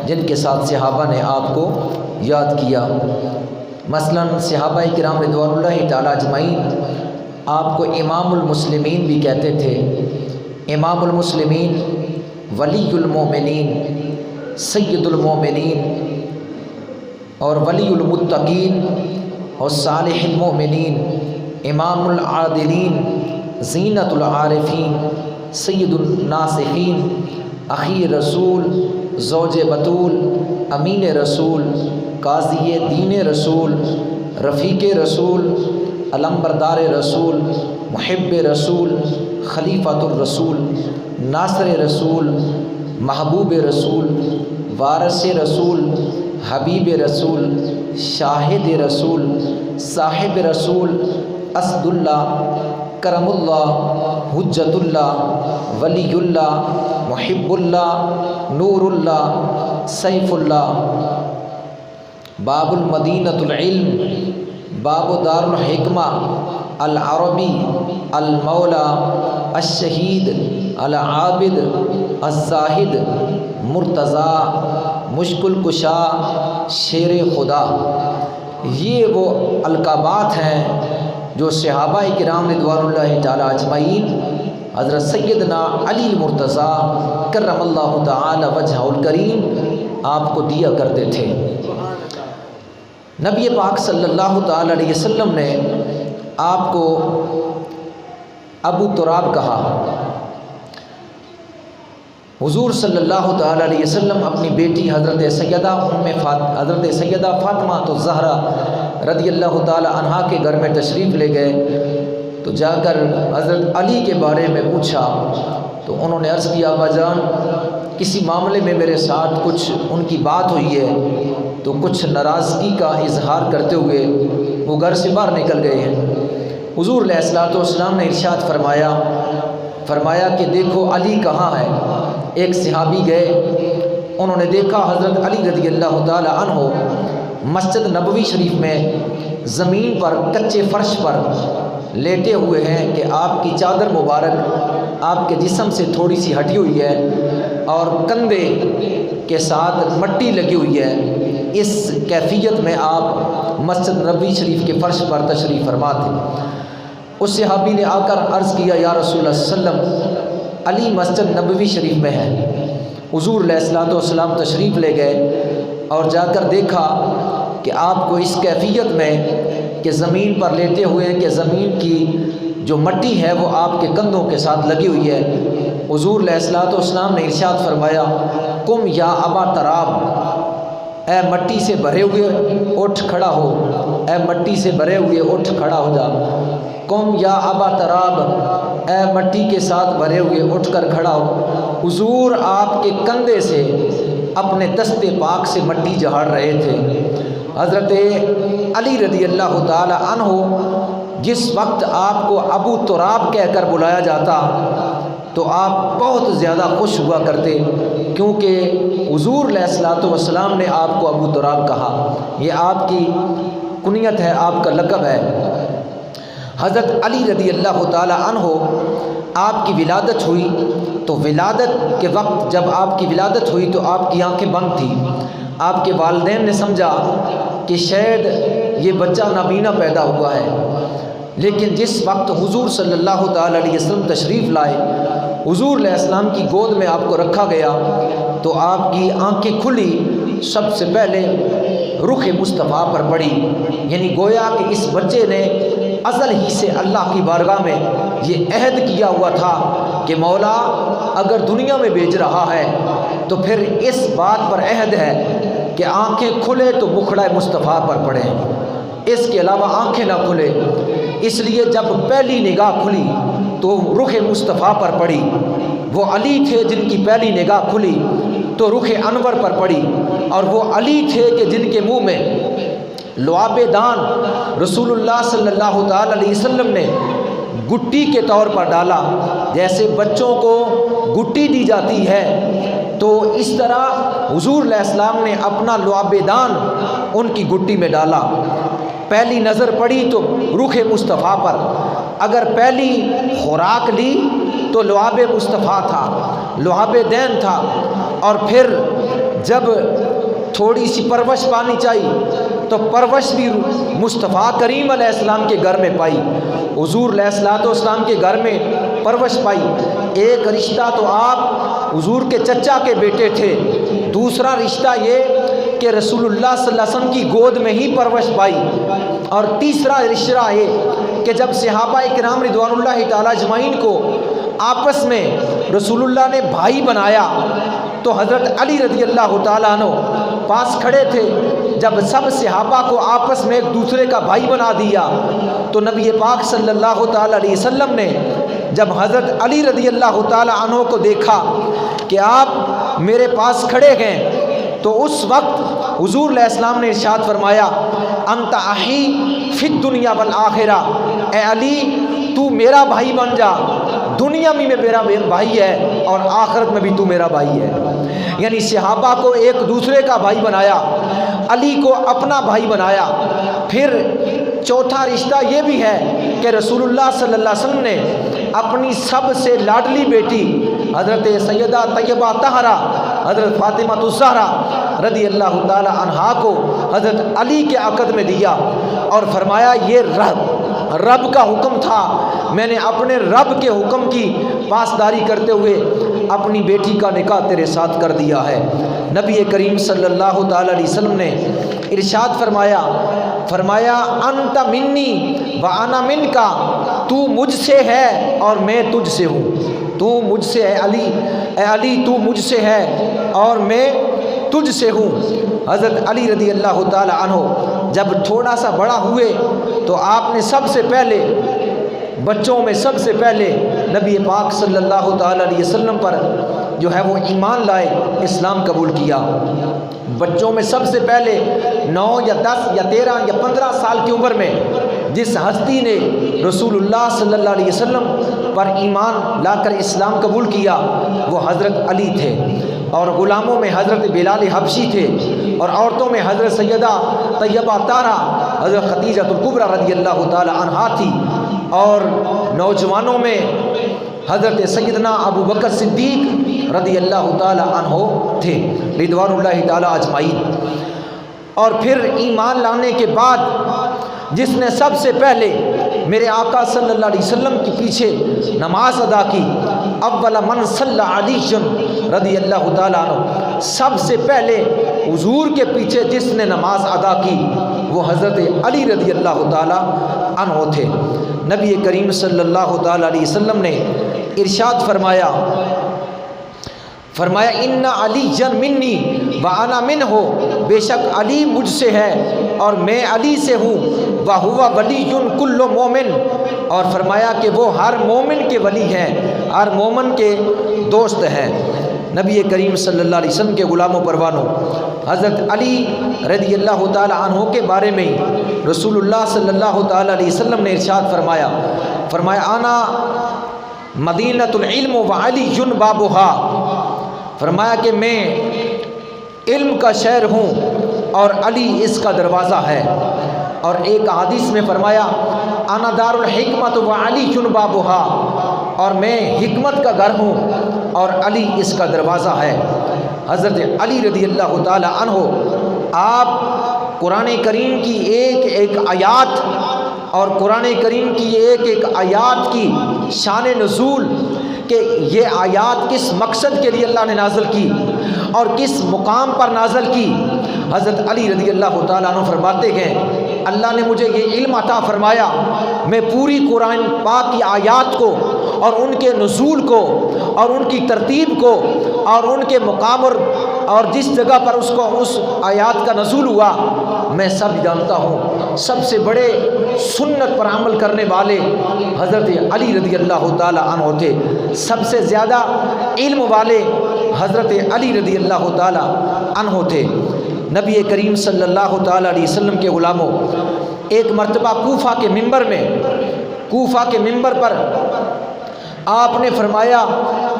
جن کے ساتھ صحابہ نے آپ کو یاد کیا۔ مثلاً صحابہ کرام رضوان اللہ تعالیٰ اجمعین آپ کو امام المسلمین بھی کہتے تھے۔ امام المسلمین، ولی المومنین، سید المومنین اور ولی المتقین اور صالح المومنین، امام العادلین، زینت العارفین، سید الناصحین، اخی رسول، زوج بطول، امین رسول، قاضی دین رسول، رفیق رسول، علمبردار رسول، محب رسول، خلیفۃ الرسول، ناصر رسول، محبوب رسول، وارث رسول، حبیب رسول، شاہد رسول، صاحب رسول، اسد اللہ، کرم اللہ، حجت اللہ، ولی اللہ، محب اللہ، نور اللہ، سیف اللہ۔ باب المدینۃ العلم، باب دار الحکمہ، العربی، المولا، الشہید، العابد، الزاہد، مرتضیٰ، مشکل کشا، شیر خدا۔ یہ وہ القابات ہیں جو صحابہ کرام رضوان اللہ تعالیٰ اجمعین حضرت سیدنا علی مرتضیٰ کرم اللہ تعالی وجہہ الکریم آپ کو دیا کرتے تھے۔ نبی پاک صلی اللہ تعالی علیہ وسلم نے آپ کو ابو تراب کہا۔ حضور صلی اللہ تعالی علیہ وسلم اپنی بیٹی حضرت سیدہ فاطمہ الزہرا رضی اللہ تعالی عنہا کے گھر میں تشریف لے گئے تو جا کر حضرت علی کے بارے میں پوچھا تو انہوں نے عرض کیا، ابا جان کسی معاملے میں میرے ساتھ کچھ ان کی بات ہوئی ہے، تو کچھ ناراضگی کا اظہار کرتے ہوئے وہ گھر سے باہر نکل گئے ہیں۔ حضور علیہ الصلوۃ والسلام نے ارشاد فرمایا کہ دیکھو علی کہاں ہے۔ ایک صحابی گئے، انہوں نے دیکھا حضرت علی رضی اللہ تعالی عنہ مسجد نبوی شریف میں زمین پر کچے فرش پر لیٹے ہوئے ہیں کہ آپ کی چادر مبارک آپ کے جسم سے تھوڑی سی ہٹی ہوئی ہے اور کندھے کے ساتھ مٹی لگی ہوئی ہے۔ اس کیفیت میں آپ مسجد نبوی شریف کے فرش پر تشریف فرما تھے۔ اس صحابی نے آ کر عرض کیا، یا رسول اللہ صلی اللہ علیہ وسلم علی مسجد نبوی شریف میں ہے۔ حضور علیہ الصلوۃ والسلام تشریف لے گئے اور جا کر دیکھا کہ آپ کو اس کیفیت میں کہ زمین پر لیٹے ہوئے ہیں کہ زمین کی جو مٹی ہے وہ آپ کے کندھوں کے ساتھ لگی ہوئی ہے۔ حضور علیہ الصلوۃ والسلام نے ارشاد فرمایا، قم یا ابا تراب، اے مٹی سے بھرے ہوئے اٹھ کھڑا ہو، اے مٹی سے بھرے ہوئے اٹھ کھڑا ہو جا۔ قم یا ابا تراب، اے مٹی کے ساتھ بھرے ہوئے اٹھ کر کھڑا ہو۔ حضور آپ کے کندھے سے اپنے دست پاک سے مٹی جھاڑ رہے تھے۔ حضرت علی رضی اللہ تعالی عنہ جس وقت آپ کو ابو تراب کہہ کر بلایا جاتا تو آپ بہت زیادہ خوش ہوا کرتے، کیونکہ حضور علیہ الصلوۃ والسلام نے آپ کو ابو تراب کہا۔ یہ آپ کی کنیت ہے، آپ کا لقب ہے۔ حضرت علی رضی اللہ تعالی عنہ آپ کی ولادت ہوئی تو ولادت کے وقت جب آپ کی ولادت ہوئی تو آپ کی آنکھیں بند تھیں۔ آپ کے والدین نے سمجھا کہ شاید یہ بچہ نابینا پیدا ہوا ہے، لیکن جس وقت حضور صلی اللہ تعالی علیہ وسلم تشریف لائے، حضور علیہ السلام کی گود میں آپ کو رکھا گیا تو آپ کی آنکھیں کھلی، سب سے پہلے رخ مصطفیٰ پر پڑی، یعنی گویا کہ اس بچے نے ازل ہی سے اللہ کی بارگاہ میں یہ عہد کیا ہوا تھا کہ مولا اگر دنیا میں بھیج رہا ہے تو پھر اس بات پر عہد ہے کہ آنکھیں کھلے تو مکھڑا مصطفیٰ پر پڑیں، اس کے علاوہ آنکھیں نہ کھلے۔ اس لیے جب پہلی نگاہ کھلی تو رخ مصطفیٰ پر پڑی، وہ علی تھے جن کی پہلی نگاہ کھلی تو رخ انور پر پڑی، اور وہ علی تھے کہ جن کے منہ میں لعاب دان رسول اللہ صلی اللہ تعالی علیہ وسلم نے گٹی کے طور پر ڈالا۔ جیسے بچوں کو گٹی دی جاتی ہے تو اس طرح حضور علیہ السلام نے اپنا لعاب دان ان کی گٹی میں ڈالا۔ پہلی نظر پڑی تو رخ مصطفیٰ پر، اگر پہلی خوراک لی تو لعاب مصطفیٰ تھا، لعاب دین تھا، اور پھر جب تھوڑی سی پرورش پانی چاہیے تو پرورش بھی مصطفیٰ کریم علیہ السلام کے گھر میں پائی، حضور علیہ السلام کے گھر میں پرورش پائی۔ ایک رشتہ تو آپ حضور کے چچا کے بیٹے تھے، دوسرا رشتہ یہ کہ رسول اللہ صلی اللہ علیہ وسلم کی گود میں ہی پرورش پائی، اور تیسرا رشتہ یہ کہ جب صحابہ کرام رضوان اللہ تعالی اجمعین کو آپس میں رسول اللہ نے بھائی بنایا تو حضرت علی رضی اللہ تعالیٰ عنہ پاس کھڑے تھے۔ جب سب صحابہ کو آپس میں ایک دوسرے کا بھائی بنا دیا تو نبی پاک صلی اللہ تعالیٰ علیہ وسلم نے جب حضرت علی رضی اللہ تعالیٰ عنہ کو دیکھا کہ آپ میرے پاس کھڑے ہیں تو اس وقت حضور علیہ السلام نے ارشاد فرمایا انت اخی فی الدنیا والآخرہ، اے علی تو میرا بھائی بن جا، دنیا میں میرا بھائی ہے اور آخرت میں بھی تو میرا بھائی ہے۔ یعنی صحابہ کو ایک دوسرے کا بھائی بنایا، علی کو اپنا بھائی بنایا۔ پھر چوتھا رشتہ یہ بھی ہے کہ رسول اللہ صلی اللہ علیہ وسلم نے اپنی سب سے لاڈلی بیٹی حضرت سیدہ طیبہ طاہرہ حضرت فاطمہ الزہرا رضی اللہ تعالی عنہا کو حضرت علی کے عقد میں دیا اور فرمایا یہ رب کا حکم تھا، میں نے اپنے رب کے حکم کی پاسداری کرتے ہوئے اپنی بیٹی کا نکاح تیرے ساتھ کر دیا ہے۔ نبی کریم صلی اللہ تعالی علیہ وسلم نے ارشاد فرمایا انت منی وانا منکا، تو مجھ سے ہے اور میں تجھ سے ہوں، تو مجھ سے ہے اے علی تو مجھ سے ہے اور میں تجھ سے ہوں۔ حضرت علی رضی اللہ تعالی عنہ جب تھوڑا سا بڑا ہوئے تو آپ نے سب سے پہلے بچوں میں سب سے پہلے نبی پاک صلی اللہ تعالی علیہ وسلم پر جو ہے وہ ایمان لائے، اسلام قبول کیا۔ بچوں میں سب سے پہلے 9 یا 10 یا 13 یا 15 سال کی عمر میں جس ہستی نے رسول اللہ صلی اللہ علیہ وسلم پر ایمان لا کر اسلام قبول کیا وہ حضرت علی تھے، اور غلاموں میں حضرت بلال حبشی تھے، اور عورتوں میں حضرت سیدہ طیبہ طاہرہ حضرت خدیجہ الکبریٰ رضی اللہ تعالی عنہا تھی، اور نوجوانوں میں حضرت سیدنا ابو بکر صدیق رضی اللہ تعالی عنہ تھے رضوان اللہ تعالی اجمعین۔ اور پھر ایمان لانے کے بعد جس نے سب سے پہلے میرے آقا صلی اللہ علیہ وسلم کے پیچھے نماز ادا کی، اول من صلی علی رضی اللہ تعالیٰ عنہ، سب سے پہلے حضور کے پیچھے جس نے نماز ادا کی وہ حضرت علی رضی اللہ تعالیٰ عنہ تھے۔ نبی کریم صلی اللہ تعالیٰ علیہ وسلم نے ارشاد فرمایا ان علی منی وانا منہ، بے شک علی مجھ سے ہے اور میں علی سے ہوں، وہو ولی کل مومن، اور فرمایا کہ وہ ہر مومن کے ولی ہیں، ہر مومن کے دوست ہیں۔ نبی کریم صلی اللہ علیہ وسلم کے غلاموں پروانوں حضرت علی رضی اللہ تعالی عنہ کے بارے میں رسول اللہ صلی اللہ تعالی علیہ وسلم نے ارشاد فرمایا انا مدینۃ العلم وعلی بابھا، فرمایا کہ میں علم کا شہر ہوں اور علی اس کا دروازہ ہے۔ اور ایک حدیث میں فرمایا انا دار الحکمت وعلی بابھا، اور میں حکمت کا گھر ہوں اور علی اس کا دروازہ ہے۔ حضرت علی رضی اللہ تعالی عنہ آپ قرآن کریم کی ایک آیات اور قرآن کریم کی ایک آیات کی شان نزول کہ یہ آیات کس مقصد کے لیے اللہ نے نازل کی اور کس مقام پر نازل کی، حضرت علی رضی اللہ تعالیٰ عنہ فرماتے ہیں اللہ نے مجھے یہ علم عطا فرمایا، میں پوری قرآن پاک کی آیات کو اور ان کے نزول کو اور ان کی ترتیب کو اور ان کے مقام اور جس جگہ پر اس آیات کا نزول ہوا میں سب جانتا ہوں۔ سب سے بڑے سنت پر عمل کرنے والے حضرت علی رضی اللہ تعالی عنہ تھے، سب سے زیادہ علم والے حضرت علی رضی اللہ تعالی عنہ تھے۔ نبی کریم صلی اللہ تعالی علیہ وسلم کے غلاموں، ایک مرتبہ کوفہ کے ممبر پر آپ نے فرمایا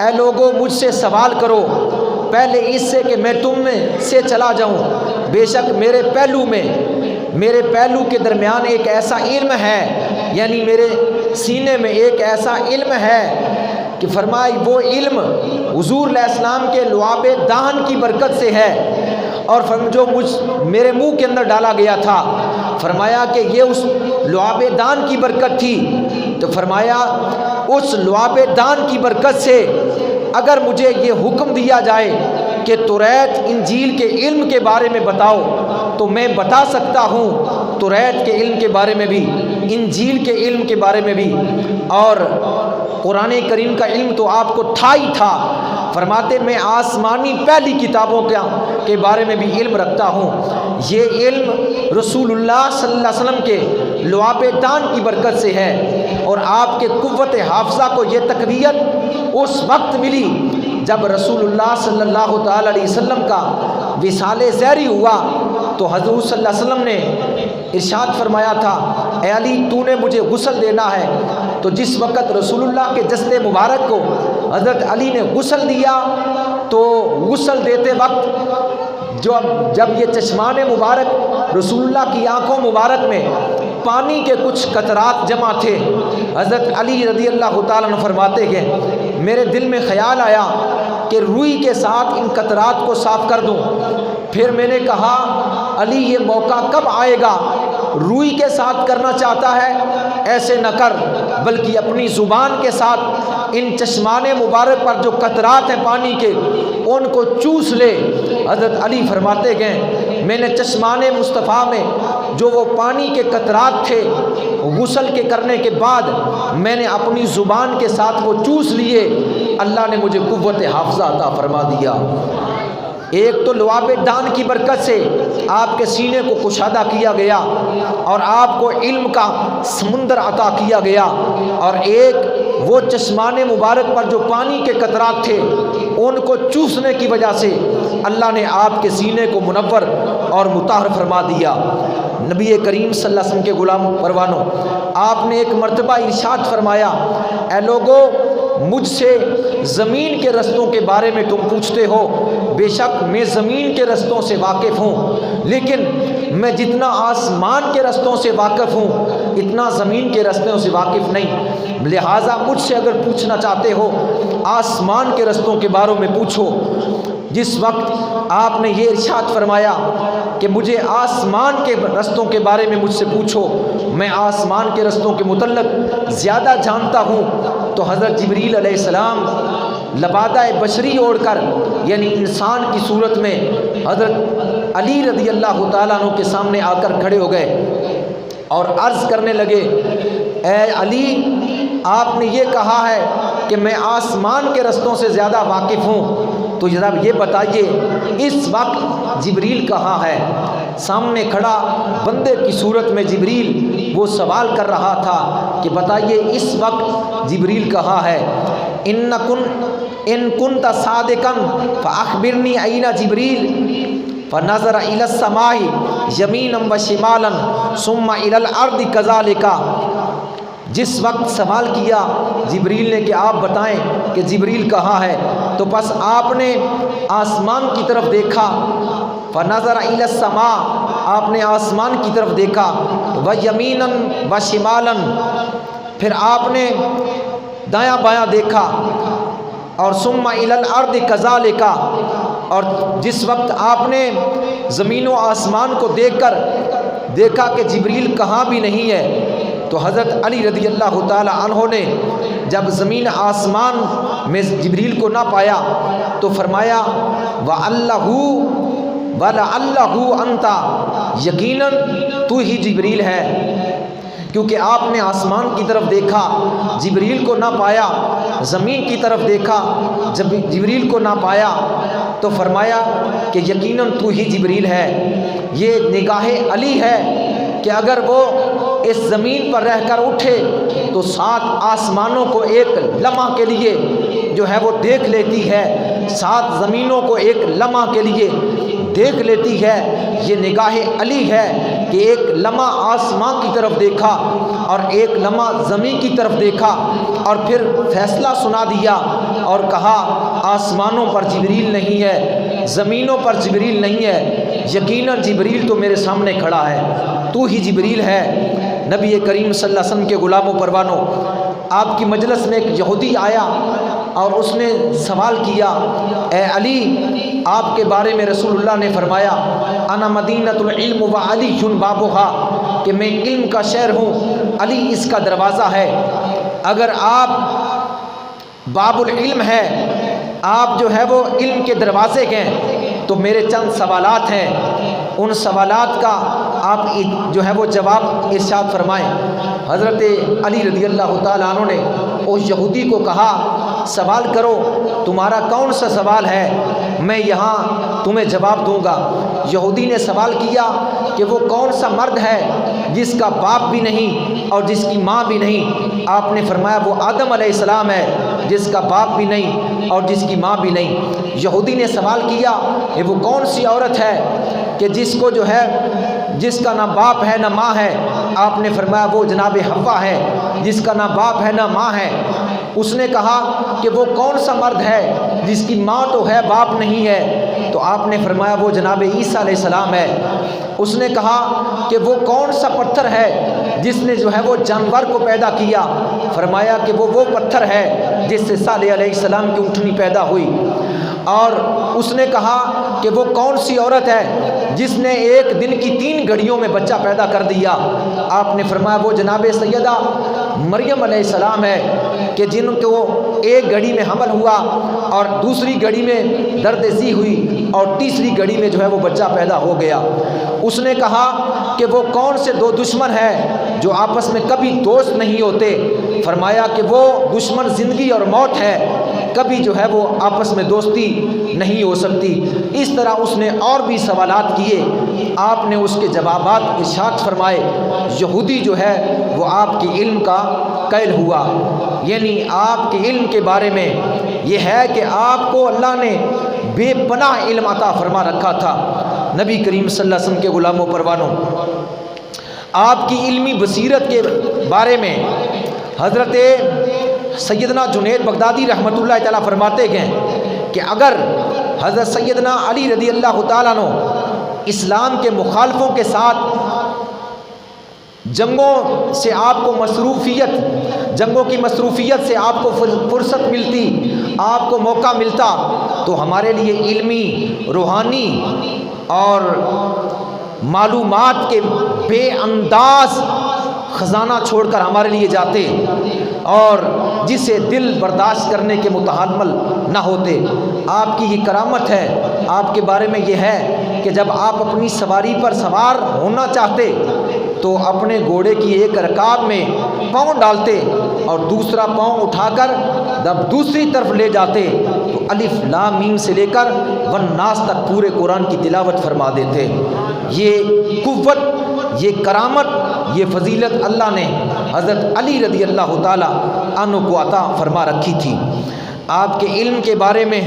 اے لوگوں مجھ سے سوال کرو پہلے اس سے کہ میں تم میں سے چلا جاؤں، بے شک میرے پہلو کے درمیان ایک ایسا علم ہے، یعنی میرے سینے میں ایک ایسا علم ہے کہ فرمائی وہ علم حضور علیہ السلام کے لعاب دہن کی برکت سے ہے، اور جو میرے منہ کے اندر ڈالا گیا تھا، فرمایا کہ یہ اس لعاب دہن کی برکت تھی۔ تو فرمایا اس لعاب دہن کی برکت سے اگر مجھے یہ حکم دیا جائے کہ توریت انجیل کے علم کے بارے میں بتاؤ تو میں بتا سکتا ہوں، توریت کے علم کے بارے میں بھی، انجیل کے علم کے بارے میں بھی، اور قرآن کریم کا علم تو آپ کو تھا ہی تھا۔ فرماتے میں آسمانی پہلی کتابوں کے بارے میں بھی علم رکھتا ہوں۔ یہ علم رسول اللہ صلی اللہ علیہ وسلم کے لعاب دہن کی برکت سے ہے، اور آپ کے قوت حافظہ کو یہ تقویت اس وقت ملی جب رسول اللہ صلی اللہ تعالی علیہ وسلم کا وصال زہری ہوا تو حضور صلی اللہ علیہ وسلم نے ارشاد فرمایا تھا، اے علی تو نے مجھے غسل دینا ہے۔ تو جس وقت رسول اللہ کے جسد مبارک کو حضرت علی نے غسل دیا تو غسل دیتے وقت جب یہ چشمان مبارک رسول اللہ کی آنکھوں مبارک میں پانی کے کچھ قطرات جمع تھے، حضرت علی رضی اللہ تعالیٰ عنہ فرماتے ہیں میرے دل میں خیال آیا کہ روئی کے ساتھ ان قطرات کو صاف کر دوں۔ پھر میں نے کہا علی یہ موقع کب آئے گا؟ روئی کے ساتھ کرنا چاہتا ہے ایسے نہ کر، بلکہ اپنی زبان کے ساتھ ان چشمان مبارک پر جو قطرات ہیں پانی کے ان کو چوس لے۔ حضرت علی فرماتے گئے میں نے چشمان مصطفیٰ میں جو وہ پانی کے قطرات تھے غسل کے کرنے کے بعد میں نے اپنی زبان کے ساتھ وہ چوس لیے، اللہ نے مجھے قوت حافظہ عطا فرما دیا۔ ایک تو لعاب دہن کی برکت سے آپ کے سینے کو کشادہ کیا گیا اور آپ کو علم کا سمندر عطا کیا گیا، اور ایک وہ چشمان مبارک پر جو پانی کے قطرات تھے ان کو چوسنے کی وجہ سے اللہ نے آپ کے سینے کو منور اور مطہر فرما دیا۔ نبی کریم صلی اللہ علیہ وسلم کے غلام پروانوں، آپ نے ایک مرتبہ ارشاد فرمایا، اے لوگو مجھ سے زمین کے رستوں کے بارے میں تم پوچھتے ہو، بے شک میں زمین کے رستوں سے واقف ہوں، لیکن میں جتنا آسمان کے رستوں سے واقف ہوں اتنا زمین کے رستوں سے واقف نہیں، لہٰذا مجھ سے اگر پوچھنا چاہتے ہو آسمان کے رستوں کے بارے میں پوچھو۔ جس وقت آپ نے یہ ارشاد فرمایا کہ مجھے آسمان کے رستوں کے بارے میں مجھ سے پوچھو، میں آسمان کے رستوں کے متعلق زیادہ جانتا ہوں، تو حضرت جبریل علیہ السلام لبادہ بشری اوڑھ کر یعنی انسان کی صورت میں حضرت علی رضی اللہ تعالیٰ عنہ کے سامنے آ کر کھڑے ہو گئے اور عرض کرنے لگے، اے علی آپ نے یہ کہا ہے کہ میں آسمان کے رستوں سے زیادہ واقف ہوں، تو جناب یہ بتائیے اس وقت جبریل کہاں ہے؟ سامنے کھڑا بندے کی صورت میں جبریل وہ سوال کر رہا تھا کہ بتائیے اس وقت جبریل کہاں ہے؟ ان کنت صادقا فاخبرنی این جبریل فنظر الی السماء یمینا وشمالا ثم الی الارض کذالک۔ جس وقت سوال کیا جبریل نے کہ آپ بتائیں کہ جبریل کہاں ہے، تو بس آپ نے آسمان کی طرف دیکھا، فنظر الی السماء آپ نے آسمان کی طرف دیکھا، ویمینا وشمالا پھر آپ نے دایاں بایاں دیکھا، اور ثم الی الارض کذالک، اور جس وقت آپ نے زمین و آسمان کو دیکھ کر دیکھا کہ جبریل کہاں بھی نہیں ہے، تو حضرت علی رضی اللہ تعالی عنہ نے جب زمین آسمان میں جبریل کو نہ پایا تو فرمایا وَلَعَلَّهُ أَنْتَ، یقیناً تو ہی جبریل ہے، کیونکہ آپ نے آسمان کی طرف دیکھا جبریل کو نہ پایا، زمین کی طرف دیکھا جب جبریل کو نہ پایا تو فرمایا کہ یقیناً تو ہی جبریل ہے۔ یہ نگاہ علی ہے کہ اگر وہ اس زمین پر رہ کر اٹھے تو 7 آسمانوں کو ایک لمحہ کے لیے جو ہے وہ دیکھ لیتی ہے، 7 زمینوں کو ایک لمحہ کے لیے دیکھ لیتی ہے۔ یہ نگاہ علی ہے کہ ایک لمحہ آسمان کی طرف دیکھا اور ایک لمحہ زمین کی طرف دیکھا اور پھر فیصلہ سنا دیا اور کہا آسمانوں پر جبریل نہیں ہے، زمینوں پر جبریل نہیں ہے، یقیناً جبریل تو میرے سامنے کھڑا ہے، تو ہی جبریل ہے۔ نبی کریم صلی اللہ علیہ وسلم کے غلاموں پروانوں، آپ کی مجلس میں ایک یہودی آیا اور اس نے سوال کیا، اے علی آپ کے بارے میں رسول اللہ نے فرمایا انا مدینۃ العلم و علی بابھا، کہ میں علم کا شہر ہوں، علی اس کا دروازہ ہے۔ اگر آپ باب العلم ہے، آپ جو ہے وہ علم کے دروازے کے ہیں، تو میرے چند سوالات ہیں، ان سوالات کا آپ جو ہے وہ جواب ارشاد فرمائیں۔ حضرت علی رضی اللہ تعالیٰ عنہ نے اس یہودی کو کہا سوال کرو، تمہارا کون سا سوال ہے، میں یہاں تمہیں جواب دوں گا۔ یہودی نے سوال کیا کہ وہ کون سا مرد ہے جس کا باپ بھی نہیں اور جس کی ماں بھی نہیں؟ آپ نے فرمایا وہ آدم علیہ السلام ہے، جس کا باپ بھی نہیں اور جس کی ماں بھی نہیں۔ یہودی نے سوال کیا کہ وہ کون سی عورت ہے کہ جس کو جو ہے جس کا نہ باپ ہے نہ ماں ہے؟ آپ نے فرمایا وہ جناب حوا ہے، جس کا نہ باپ ہے نہ ماں ہے۔ اس نے کہا کہ وہ کون سا مرد ہے جس کی ماں تو ہے باپ نہیں ہے؟ تو آپ نے فرمایا وہ جناب عیسیٰ علیہ السلام ہے۔ اس نے کہا کہ وہ کون سا پتھر ہے جس نے جو ہے وہ جانور کو پیدا کیا؟ فرمایا کہ وہ پتھر ہے جس سے صالح علیہ السلام کی اونٹنی پیدا ہوئی۔ اور اس نے کہا کہ وہ کون سی عورت ہے جس نے ایک دن کی 3 گھڑیوں میں بچہ پیدا کر دیا؟ آپ نے فرمایا وہ جناب سیدہ مریم علیہ السلام ہے کہ جن کو ایک گھڑی میں حمل ہوا اور دوسری گھڑی میں درد ذی ہوئی اور تیسری گھڑی میں جو ہے وہ بچہ پیدا ہو گیا۔ اس نے کہا کہ وہ کون سے 2 دشمن ہیں جو آپس میں کبھی دوست نہیں ہوتے؟ فرمایا کہ وہ دشمن زندگی اور موت ہے، کبھی جو ہے وہ آپس میں دوستی نہیں ہو سکتی۔ اس طرح اس نے اور بھی سوالات کیے، آپ نے اس کے جوابات ارشاد فرمائے۔ یہودی جو ہے وہ آپ کے علم کا قائل ہوا، یعنی آپ کے علم کے بارے میں یہ ہے کہ آپ کو اللہ نے بے پناہ علم عطا فرما رکھا تھا۔ نبی کریم صلی اللہ علیہ وسلم کے غلاموں پروانوں، آپ کی علمی بصیرت کے بارے میں حضرت سیدنا جنید بغدادی رحمۃ اللہ تعالیٰ فرماتے گئے کہ اگر حضرت سیدنا علی رضی اللہ تعالیٰ عنہ اسلام کے مخالفوں کے ساتھ جنگوں سے آپ کو جنگوں کی مصروفیت سے آپ کو فرصت ملتی، آپ کو موقع ملتا، تو ہمارے لیے علمی، روحانی اور معلومات کے بے انداز خزانہ چھوڑ کر ہمارے لیے جاتے اور جسے دل برداشت کرنے کے متحمل نہ ہوتے۔ آپ کی یہ کرامت ہے، آپ کے بارے میں یہ ہے کہ جب آپ اپنی سواری پر سوار ہونا چاہتے تو اپنے گھوڑے کی ایک رکاب میں پاؤں ڈالتے اور دوسرا پاؤں اٹھا کر جب دوسری طرف لے جاتے تو الف لام میم سے لے کر والناس تک پورے قرآن کی تلاوت فرما دیتے۔ یہ قوت، یہ کرامت، یہ فضیلت اللہ نے حضرت علی رضی اللہ تعالیٰ عنہ کو عطا فرما رکھی تھی۔ آپ کے علم کے بارے میں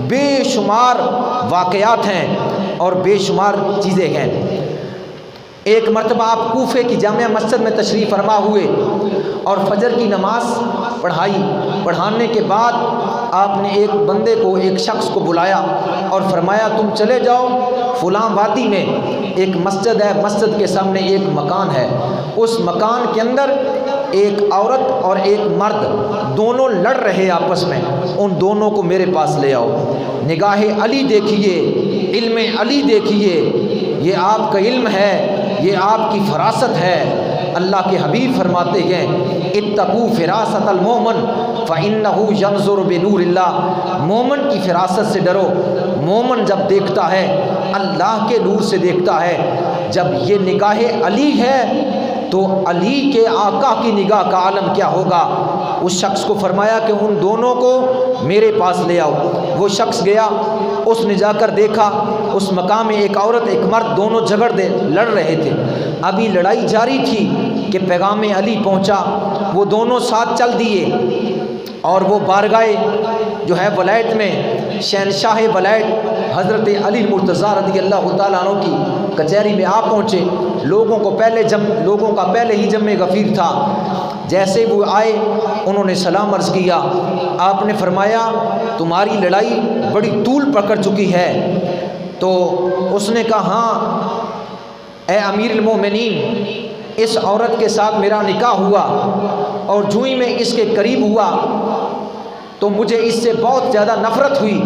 بے شمار واقعات ہیں اور بے شمار چیزیں ہیں۔ ایک مرتبہ آپ کوفے کی جامع مسجد میں تشریف فرما ہوئے اور فجر کی نماز پڑھانے کے بعد آپ نے ایک بندے کو، ایک شخص کو بلایا اور فرمایا تم چلے جاؤ فلاں وادی میں ایک مسجد ہے، مسجد کے سامنے ایک مکان ہے، اس مکان کے اندر ایک عورت اور ایک مرد دونوں لڑ رہے آپس میں، ان دونوں کو میرے پاس لے آؤ۔ نگاہ علی دیکھیے، علم علی دیکھیے، یہ آپ کا علم ہے، یہ آپ کی فراست ہے۔ اللہ کے حبیب فرماتے ہیں اتقوا فراست المومن فإنہ ینظر بنور اللہ، مومن کی فراست سے ڈرو، مومن جب دیکھتا ہے اللہ کے نور سے دیکھتا ہے۔ جب یہ نگاہ علی ہے تو علی کے آقا کی نگاہ کا عالم کیا ہوگا؟ اس شخص کو فرمایا کہ ان دونوں کو میرے پاس لے آؤ۔ وہ شخص گیا، اس نے جا کر دیکھا اس مقام میں ایک عورت ایک مرد دونوں لڑ رہے تھے۔ ابھی لڑائی جاری تھی کہ پیغام علی پہنچا، وہ دونوں ساتھ چل دیے اور وہ بارگاہ جو ہے ولایت میں شہنشاہ ولایت حضرت علی مرتضیٰ رضی اللہ تعالیٰ عنہ کی کچہری میں آ پہنچے۔ لوگوں کا پہلے ہی جمع غفیر تھا۔ جیسے وہ آئے انہوں نے سلام عرض کیا۔ آپ نے فرمایا تمہاری لڑائی بڑی طول پکڑ چکی ہے۔ تو اس نے کہا ہاں اے امیر المومنین، اس عورت کے ساتھ میرا نکاح ہوا اور جو ہی میں اس کے قریب ہوا تو مجھے اس سے بہت زیادہ نفرت ہوئی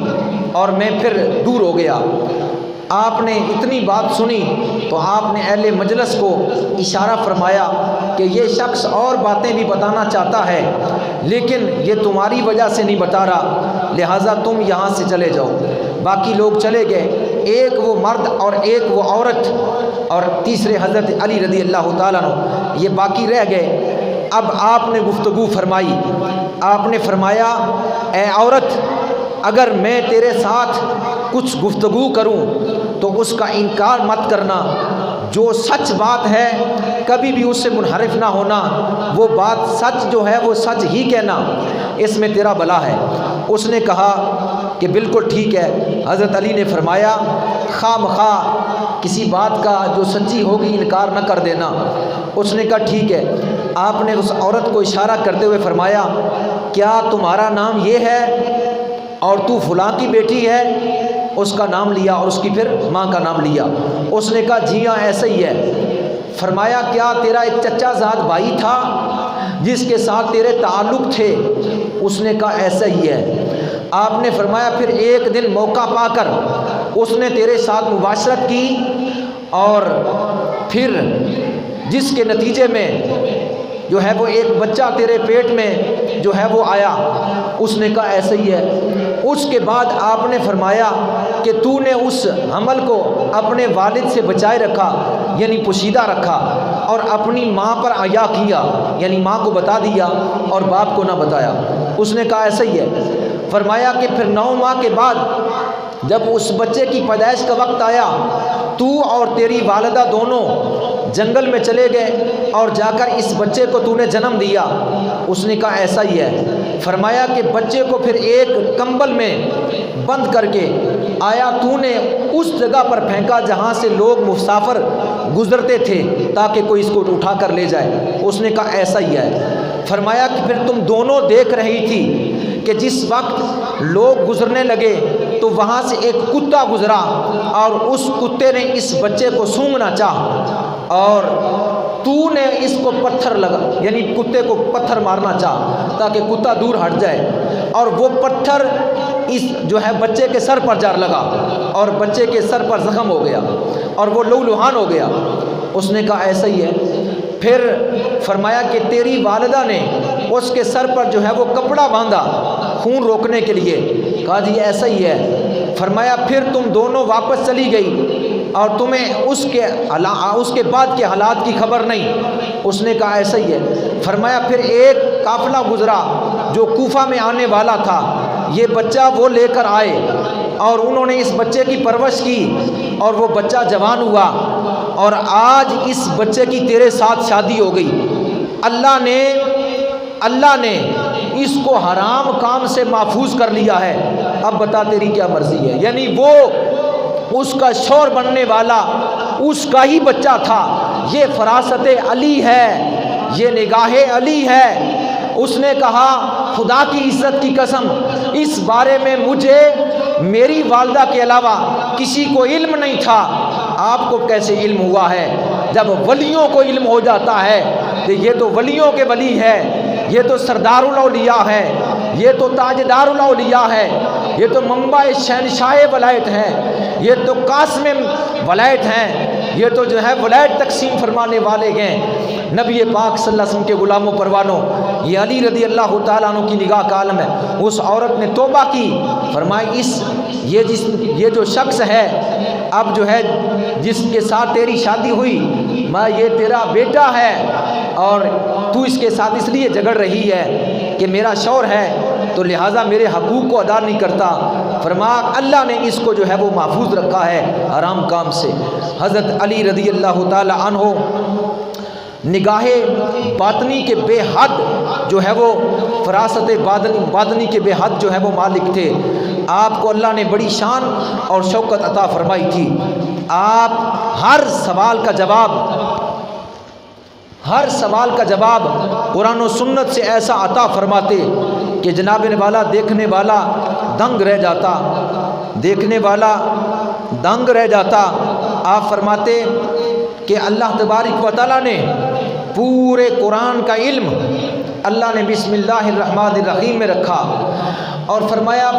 اور میں پھر دور ہو گیا۔ آپ نے اتنی بات سنی تو آپ نے اہل مجلس کو اشارہ فرمایا کہ یہ شخص اور باتیں بھی بتانا چاہتا ہے لیکن یہ تمہاری وجہ سے نہیں بتا رہا، لہٰذا تم یہاں سے چلے جاؤ۔ باقی لوگ چلے گئے، ایک وہ مرد اور ایک وہ عورت اور تیسرے حضرت علی رضی اللہ تعالیٰ عنہ، یہ باقی رہ گئے۔ اب آپ نے گفتگو فرمائی، آپ نے فرمایا اے عورت، اگر میں تیرے ساتھ کچھ گفتگو کروں تو اس کا انکار مت کرنا، جو سچ بات ہے کبھی بھی اس سے منحرف نہ ہونا، وہ بات سچ جو ہے وہ سچ ہی کہنا، اس میں تیرا بھلا ہے۔ اس نے کہا کہ بالکل ٹھیک ہے۔ حضرت علی نے فرمایا خواہ مخواہ کسی بات کا جو سچی ہوگی انکار نہ کر دینا۔ اس نے کہا ٹھیک ہے۔ آپ نے اس عورت کو اشارہ کرتے ہوئے فرمایا کیا تمہارا نام یہ ہے اور تو فلاں کی بیٹی ہے؟ اس کا نام لیا اور اس کی پھر ماں کا نام لیا۔ اس نے کہا جی ہاں ایسا ہی ہے۔ فرمایا کیا تیرا ایک چچا زاد بھائی تھا جس کے ساتھ تیرے تعلق تھے؟ اس نے کہا ایسا ہی ہے۔ آپ نے فرمایا پھر ایک دن موقع پا کر اس نے تیرے ساتھ مباشرت کی اور پھر جس کے نتیجے میں جو ہے وہ ایک بچہ تیرے پیٹ میں جو ہے وہ آیا؟ اس نے کہا ایسا ہی ہے۔ اس کے بعد آپ نے فرمایا کہ تو نے اس حمل کو اپنے والد سے بچائے رکھا، یعنی پوشیدہ رکھا، اور اپنی ماں پر حیا کیا، یعنی ماں کو بتا دیا اور باپ کو نہ بتایا۔ اس نے کہا ایسا ہی ہے۔ فرمایا کہ پھر 9 ماہ کے بعد جب اس بچے کی پیدائش کا وقت آیا تو اور تیری والدہ دونوں جنگل میں چلے گئے اور جا کر اس بچے کو تو نے جنم دیا۔ اس نے کہا ایسا ہی ہے۔ فرمایا کہ بچے کو پھر ایک کمبل میں بند کر کے آیا تو نے اس جگہ پر پھینکا جہاں سے لوگ مسافر گزرتے تھے تاکہ کوئی اس کو اٹھا کر لے جائے۔ اس نے کہا ایسا ہی ہے۔ فرمایا کہ پھر تم دونوں دیکھ رہی تھی کہ جس وقت لوگ گزرنے لگے تو وہاں سے ایک کتا گزرا اور اس کتے نے اس بچے کو سونگھنا چاہا اور تو نے اس کو پتھر لگا، یعنی کتے کو پتھر مارنا چاہا تاکہ کتا دور ہٹ جائے، اور وہ پتھر اس جو ہے بچے کے سر پر جا لگا اور بچے کے سر پر زخم ہو گیا اور وہ لہولہان ہو گیا۔ اس نے کہا ایسا ہی ہے۔ پھر فرمایا کہ تیری والدہ نے اس کے سر پر جو ہے وہ کپڑا باندھا خون روکنے کے لیے۔ کہا جی ایسا ہی ہے۔ فرمایا پھر تم دونوں واپس چلی گئی اور تمہیں اس کے بعد کے حالات کی خبر نہیں۔ اس نے کہا ایسا ہی ہے۔ فرمایا پھر ایک قافلہ گزرا جو کوفہ میں آنے والا تھا، یہ بچہ وہ لے کر آئے اور انہوں نے اس بچے کی پرورش کی اور وہ بچہ جوان ہوا اور آج اس بچے کی تیرے ساتھ شادی ہو گئی۔ اللہ نے اس کو حرام کام سے محفوظ کر لیا ہے، اب بتا تیری کیا مرضی ہے۔ یعنی وہ اس کا شوہر بننے والا اس کا ہی بچہ تھا۔ یہ فراست علی ہے، یہ نگاہ علی ہے۔ اس نے کہا خدا کی عزت کی قسم اس بارے میں مجھے میری والدہ کے علاوہ کسی کو علم نہیں تھا، آپ کو کیسے علم ہوا ہے؟ جب ولیوں کو علم ہو جاتا ہے کہ یہ تو ولیوں کے ولی ہے، یہ تو سردار الاولیاء ہے، یہ تو تاجدار الاولیاء ہے، یہ تو منبع شہنشاہ ولایت ہے، یہ تو قاسم ولایت ہیں، یہ تو جو ہے ولایت تقسیم فرمانے والے ہیں، نبی پاک صلی اللہ علیہ وسلم کے غلاموں پروانوں، یہ علی رضی اللہ تعالیٰ عنہ کی نگاہ کا عالم ہے۔ اس عورت نے توبہ کی، فرمائی یہ جو شخص ہے اب جو ہے جس کے ساتھ تیری شادی ہوئی یہ تیرا بیٹا ہے اور تو اس کے ساتھ اس لیے جھگڑ رہی ہے کہ میرا شوہر ہے تو لہٰذا میرے حقوق کو ادا نہیں کرتا۔ فرمایا اللہ نے اس کو جو ہے وہ محفوظ رکھا ہے حرام کام سے۔ حضرت علی رضی اللہ تعالی عنہ نگاہ باطنی کے بے حد جو ہے وہ فراست باطنی کے بے حد جو ہے وہ مالک تھے۔ آپ کو اللہ نے بڑی شان اور شوکت عطا فرمائی تھی۔ آپ ہر سوال کا جواب قرآن و سنت سے ایسا عطا فرماتے کہ جناب والا دیکھنے والا دنگ رہ جاتا۔ آپ فرماتے کہ اللہ تبارک و تعالیٰ نے پورے قرآن کا علم اللہ نے بسم اللہ الرحمن الرحیم میں رکھا۔ اور فرمایا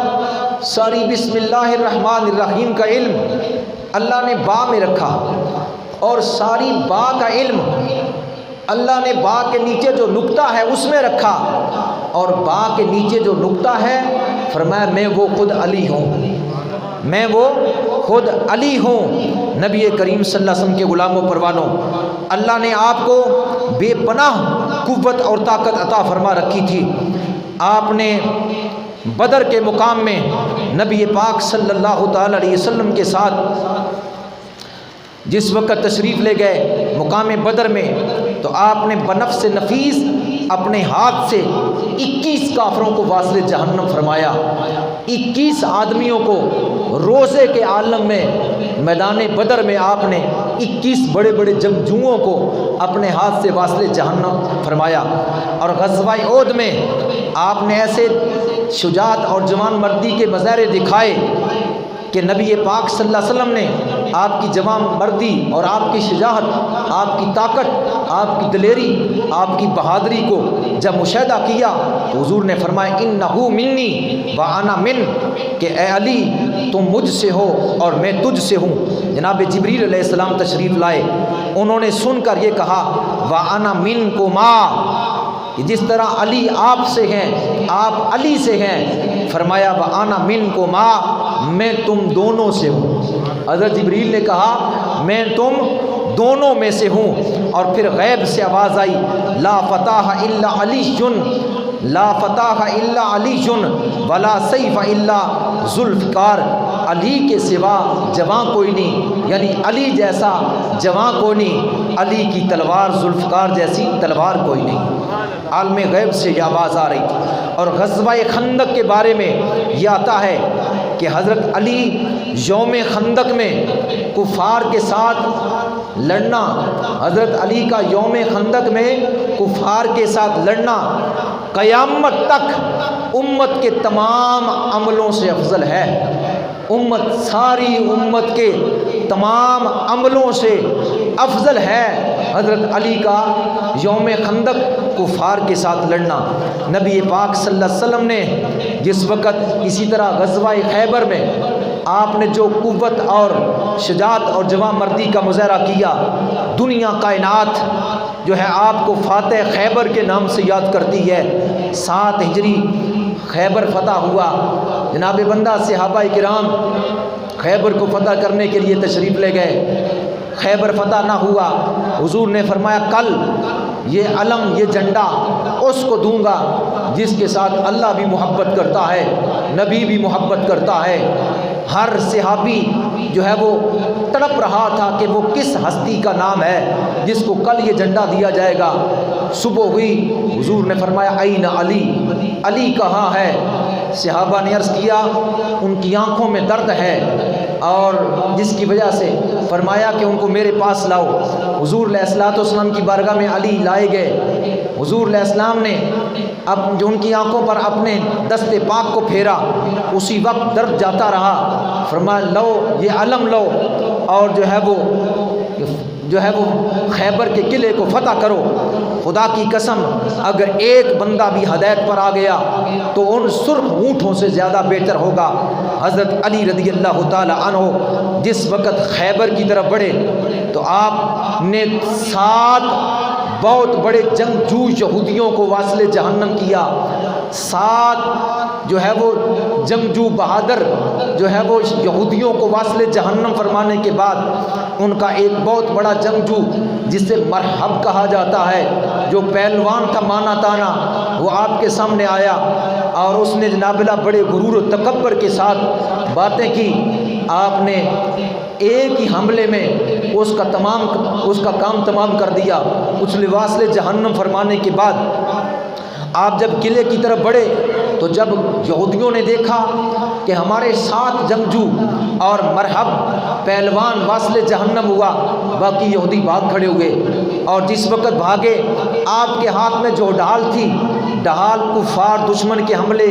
ساری بسم اللہ الرحمن الرحیم کا علم اللہ نے با میں رکھا، اور ساری با کا علم اللہ نے با کے نیچے جو نقطہ ہے اس میں رکھا، اور با کے نیچے جو نقطہ ہے فرمایا میں وہ خود علی ہوں، میں وہ خود علی ہوں۔ نبی کریم صلی اللہ علیہ وسلم کے غلاموں پروانوں، اللہ نے آپ کو بے پناہ قوت اور طاقت عطا فرما رکھی تھی۔ آپ نے بدر کے مقام میں نبی پاک صلی اللہ تعالی علیہ وسلم کے ساتھ جس وقت تشریف لے گئے مقام بدر میں، تو آپ نے بنفس نفیس اپنے ہاتھ سے 21 کافروں کو واصل جہنم فرمایا، 21 آدمیوں کو روزے کے عالم میں میدان بدر میں آپ نے 21 بڑے بڑے جنگجوؤں کو اپنے ہاتھ سے واصل جہنم فرمایا۔ اور غزوہ احد میں آپ نے ایسے شجاعت اور جوان مردی کے مظاہرے دکھائے کہ نبی پاک صلی اللہ علیہ وسلم نے آپ کی جوان مردی اور آپ کی شجاعت، آپ کی طاقت، آپ کی دلیری، آپ کی بہادری کو جب مشاہدہ کیا تو حضور نے فرمایا انہو منی وانا من، کہ اے علی تم مجھ سے ہو اور میں تجھ سے ہوں۔ جناب جبریل علیہ السلام تشریف لائے، انہوں نے سن کر یہ کہا وانا منکما، کہ جس طرح علی آپ سے ہیں آپ علی سے ہیں، فرمایا وانا منکما، میں تم دونوں سے ہوں۔ حضرت جبریل نے کہا میں تم دونوں میں سے ہوں، اور پھر غیب سے آواز آئی لا فتح الا علی، لا فتح الا علی ولا سیف الا ذوالفقار، علی کے سوا جواں کوئی نہیں، یعنی علی جیسا جواں کوئی نہیں، علی کی تلوار ذوالفقار جیسی تلوار کوئی نہیں۔ عالم غیب سے یہ آواز آ رہی تھی۔ اور غزوہ خندق کے بارے میں یہ آتا ہے کہ حضرت علی یوم خندق میں کفار کے ساتھ لڑنا، حضرت علی کا یوم خندق میں کفار کے ساتھ لڑنا قیامت تک امت کے تمام عملوں سے افضل ہے۔ امت، ساری امت کے تمام عملوں سے افضل ہے حضرت علی کا یوم خندق کفار کے ساتھ لڑنا۔ نبی پاک صلی اللہ علیہ وسلم نے جس وقت اسی طرح غزوہ خیبر میں آپ نے جو قوت اور شجاعت اور جواں مردی کا مظاہرہ کیا، دنیا کائنات جو ہے آپ کو فاتح خیبر کے نام سے یاد کرتی ہے۔ 7 ہجری خیبر فتح ہوا، جناب بندہ صحابہ کرام خیبر کو فتح کرنے کے لیے تشریف لے گئے، خیبر فتح نہ ہوا، حضور نے فرمایا کل یہ علم، یہ جھنڈا اس کو دوں گا جس کے ساتھ اللہ بھی محبت کرتا ہے، نبی بھی محبت کرتا ہے۔ ہر صحابی جو ہے وہ تڑپ رہا تھا کہ وہ کس ہستی کا نام ہے جس کو کل یہ جھنڈا دیا جائے گا۔ صبح ہوئی، حضور نے فرمایا این علی، علی کہاں ہے؟ صحابہ نے عرض کیا ان کی آنکھوں میں درد ہے، اور جس کی وجہ سے فرمایا کہ ان کو میرے پاس لاؤ۔ حضور علیہ الصلوۃ والسلام کی بارگاہ میں علی لائے گئے۔ حضور علیہ السلام نے اب جو ان کی آنکھوں پر اپنے دست پاک کو پھیرا، اسی وقت درد جاتا رہا۔ فرمایا لو یہ علم لو، اور جو ہے وہ خیبر کے قلعے کو فتح کرو۔ خدا کی قسم اگر ایک بندہ بھی ہدایت پر آ گیا تو ان سرخ اونٹوں سے زیادہ بہتر ہوگا۔ حضرت علی رضی اللہ تعالی عنہ جس وقت خیبر کی طرف بڑھے تو آپ نے 7 بہت بڑے جنگجو یہودیوں کو واصل جہنم کیا۔ 7 جو ہے وہ جنگجو بہادر جو ہے وہ یہودیوں کو واصل جہنم فرمانے کے بعد ان کا ایک بہت بڑا جنگجو جسے مرحب کہا جاتا ہے، جو پہلوان کا مانا تانا، وہ آپ کے سامنے آیا اور اس نے جناب اللہ بڑے غرور و تکبر کے ساتھ باتیں کی۔ آپ نے ایک ہی حملے میں اس کا کام تمام کر دیا۔ اس واصل جہنم فرمانے کے بعد آپ جب قلعے کی طرف بڑھے تو جب یہودیوں نے دیکھا کہ ہمارے 7 جنگجو اور مرحب پہلوان واصل جہنم ہوا، باقی یہودی بھاگ کھڑے ہوئے، اور جس وقت بھاگے آپ کے ہاتھ میں جو ڈھال تھی، ڈھال کفار دشمن کے حملے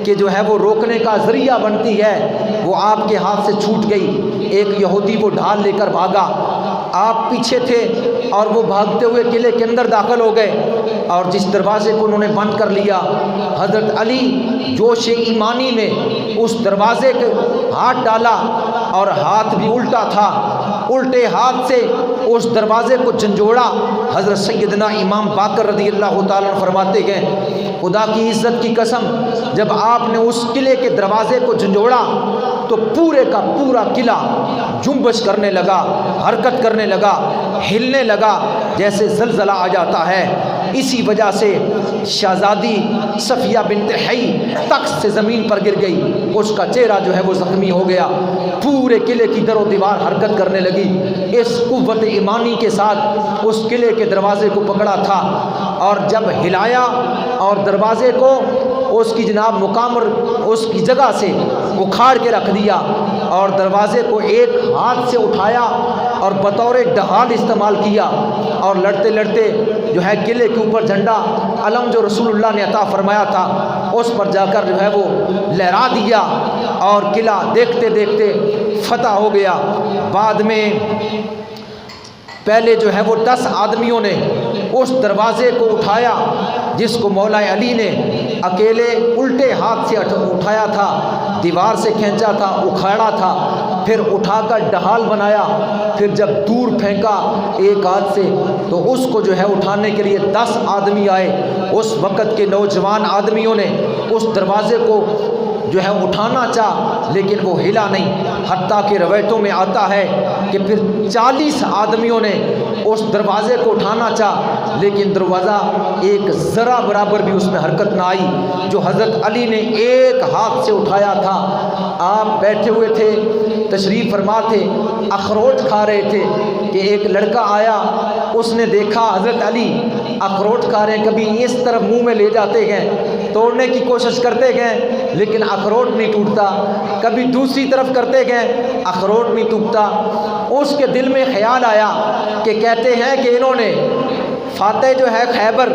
کے جو ہے وہ روکنے کا ذریعہ بنتی ہے، وہ آپ کے ہاتھ سے چھوٹ گئی۔ ایک یہودی وہ ڈھال لے کر بھاگا، آپ پیچھے تھے اور وہ بھاگتے ہوئے قلعے کے اندر داخل ہو گئے، اور جس دروازے کو انہوں نے بند کر لیا، حضرت علی جوش ایمانی میں اس دروازے کے ہاتھ ڈالا، اور ہاتھ بھی الٹا تھا، الٹے ہاتھ سے اس دروازے کو جھنجھوڑا۔ حضرت سیدنا امام باقر رضی اللہ تعالیٰ عنہ فرماتے گئے، خدا کی عزت کی قسم، جب آپ نے اس قلعے کے دروازے کو جھنجھوڑا تو پورے کا پورا قلعہ جنبش کرنے لگا، حرکت کرنے لگا، ہلنے لگا جیسے زلزلہ آ جاتا ہے۔ اسی وجہ سے شہزادی صفیہ بنت حی تخت سے زمین پر گر گئی، اس کا چہرہ جو ہے وہ زخمی ہو گیا، پورے قلعے کی در و دیوار حرکت کرنے لگی۔ اس قوت ایمانی کے ساتھ اس قلعے کے دروازے کو پکڑا تھا، اور جب ہلایا اور دروازے کو اس کی جناب مقامر اس کی جگہ سے اکھاڑ کے رکھ دیا، اور دروازے کو ایک ہاتھ سے اٹھایا اور بطور ڈھال استعمال کیا، اور لڑتے لڑتے جو ہے قلعے کے اوپر جھنڈا علم جو رسول اللہ نے عطا فرمایا تھا اس پر جا کر جو ہے وہ لہرا دیا، اور قلعہ دیکھتے دیکھتے فتح ہو گیا۔ بعد میں پہلے جو ہے وہ 10 آدمیوں نے اس دروازے کو اٹھایا، جس کو مولا علی نے اکیلے الٹے ہاتھ سے اٹھایا تھا، دیوار سے کھینچا تھا، اکھاڑا تھا، پھر اٹھا کر ڈھال بنایا، پھر جب دور پھینکا ایک ہاتھ سے تو اس کو جو ہے اٹھانے کے لیے 10 آدمی آئے۔ اس وقت کے نوجوان آدمیوں نے اس دروازے کو جو ہے اٹھانا چاہ، لیکن وہ ہلا نہیں، حتیٰ کہ روایتوں میں آتا ہے کہ پھر 40 آدمیوں نے اس دروازے کو اٹھانا چاہ، لیکن دروازہ ایک ذرا برابر بھی اس میں حرکت نہ آئی۔ جو حضرت علی نے ایک ہاتھ سے اٹھایا تھا، آپ بیٹھے ہوئے تھے، تشریف فرما تھے، اخروٹ کھا رہے تھے کہ ایک لڑکا آیا، اس نے دیکھا حضرت علی اخروٹ کھا رہے ہیں، کبھی اس طرف منہ میں لے جاتے گئے، توڑنے کی کوشش کرتے گئے لیکن اخروٹ نہیں ٹوٹتا، کبھی دوسری طرف کرتے گئے، اخروٹ نہیں ٹوٹتا۔ اس کے دل میں خیال آیا کہ کہتے ہیں کہ انہوں نے فاتح جو ہے خیبر،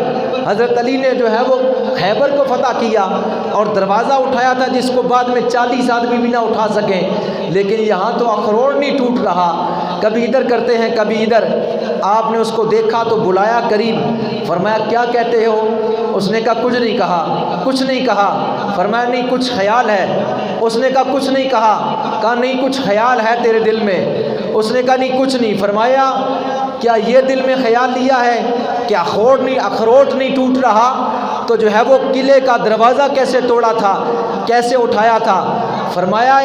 حضرت علی نے جو ہے وہ خیبر کو فتح کیا اور دروازہ اٹھایا تھا جس کو بعد میں 40 آدمی بھی نہ اٹھا سکیں، لیکن یہاں تو اخروٹ نہیں ٹوٹ رہا، کبھی ادھر کرتے ہیں کبھی ادھر۔ آپ نے اس کو دیکھا تو بلایا قریب، فرمایا کیا کہتے ہو؟ اس نے کہا کچھ نہیں کہا، کچھ نہیں کہا۔ فرمایا نہیں کچھ خیال ہے؟ اس نے کہا کچھ نہیں کہا۔ کہا نہیں کچھ خیال ہے تیرے دل میں؟ اس نے کہا نہیں کچھ نہیں۔ فرمایا کیا یہ دل میں خیال لیا ہے کہ اخروٹ نہیں ٹوٹ رہا تو جو ہے وہ قلعے کا دروازہ کیسے توڑا تھا، کیسے اٹھایا تھا؟ فرمایا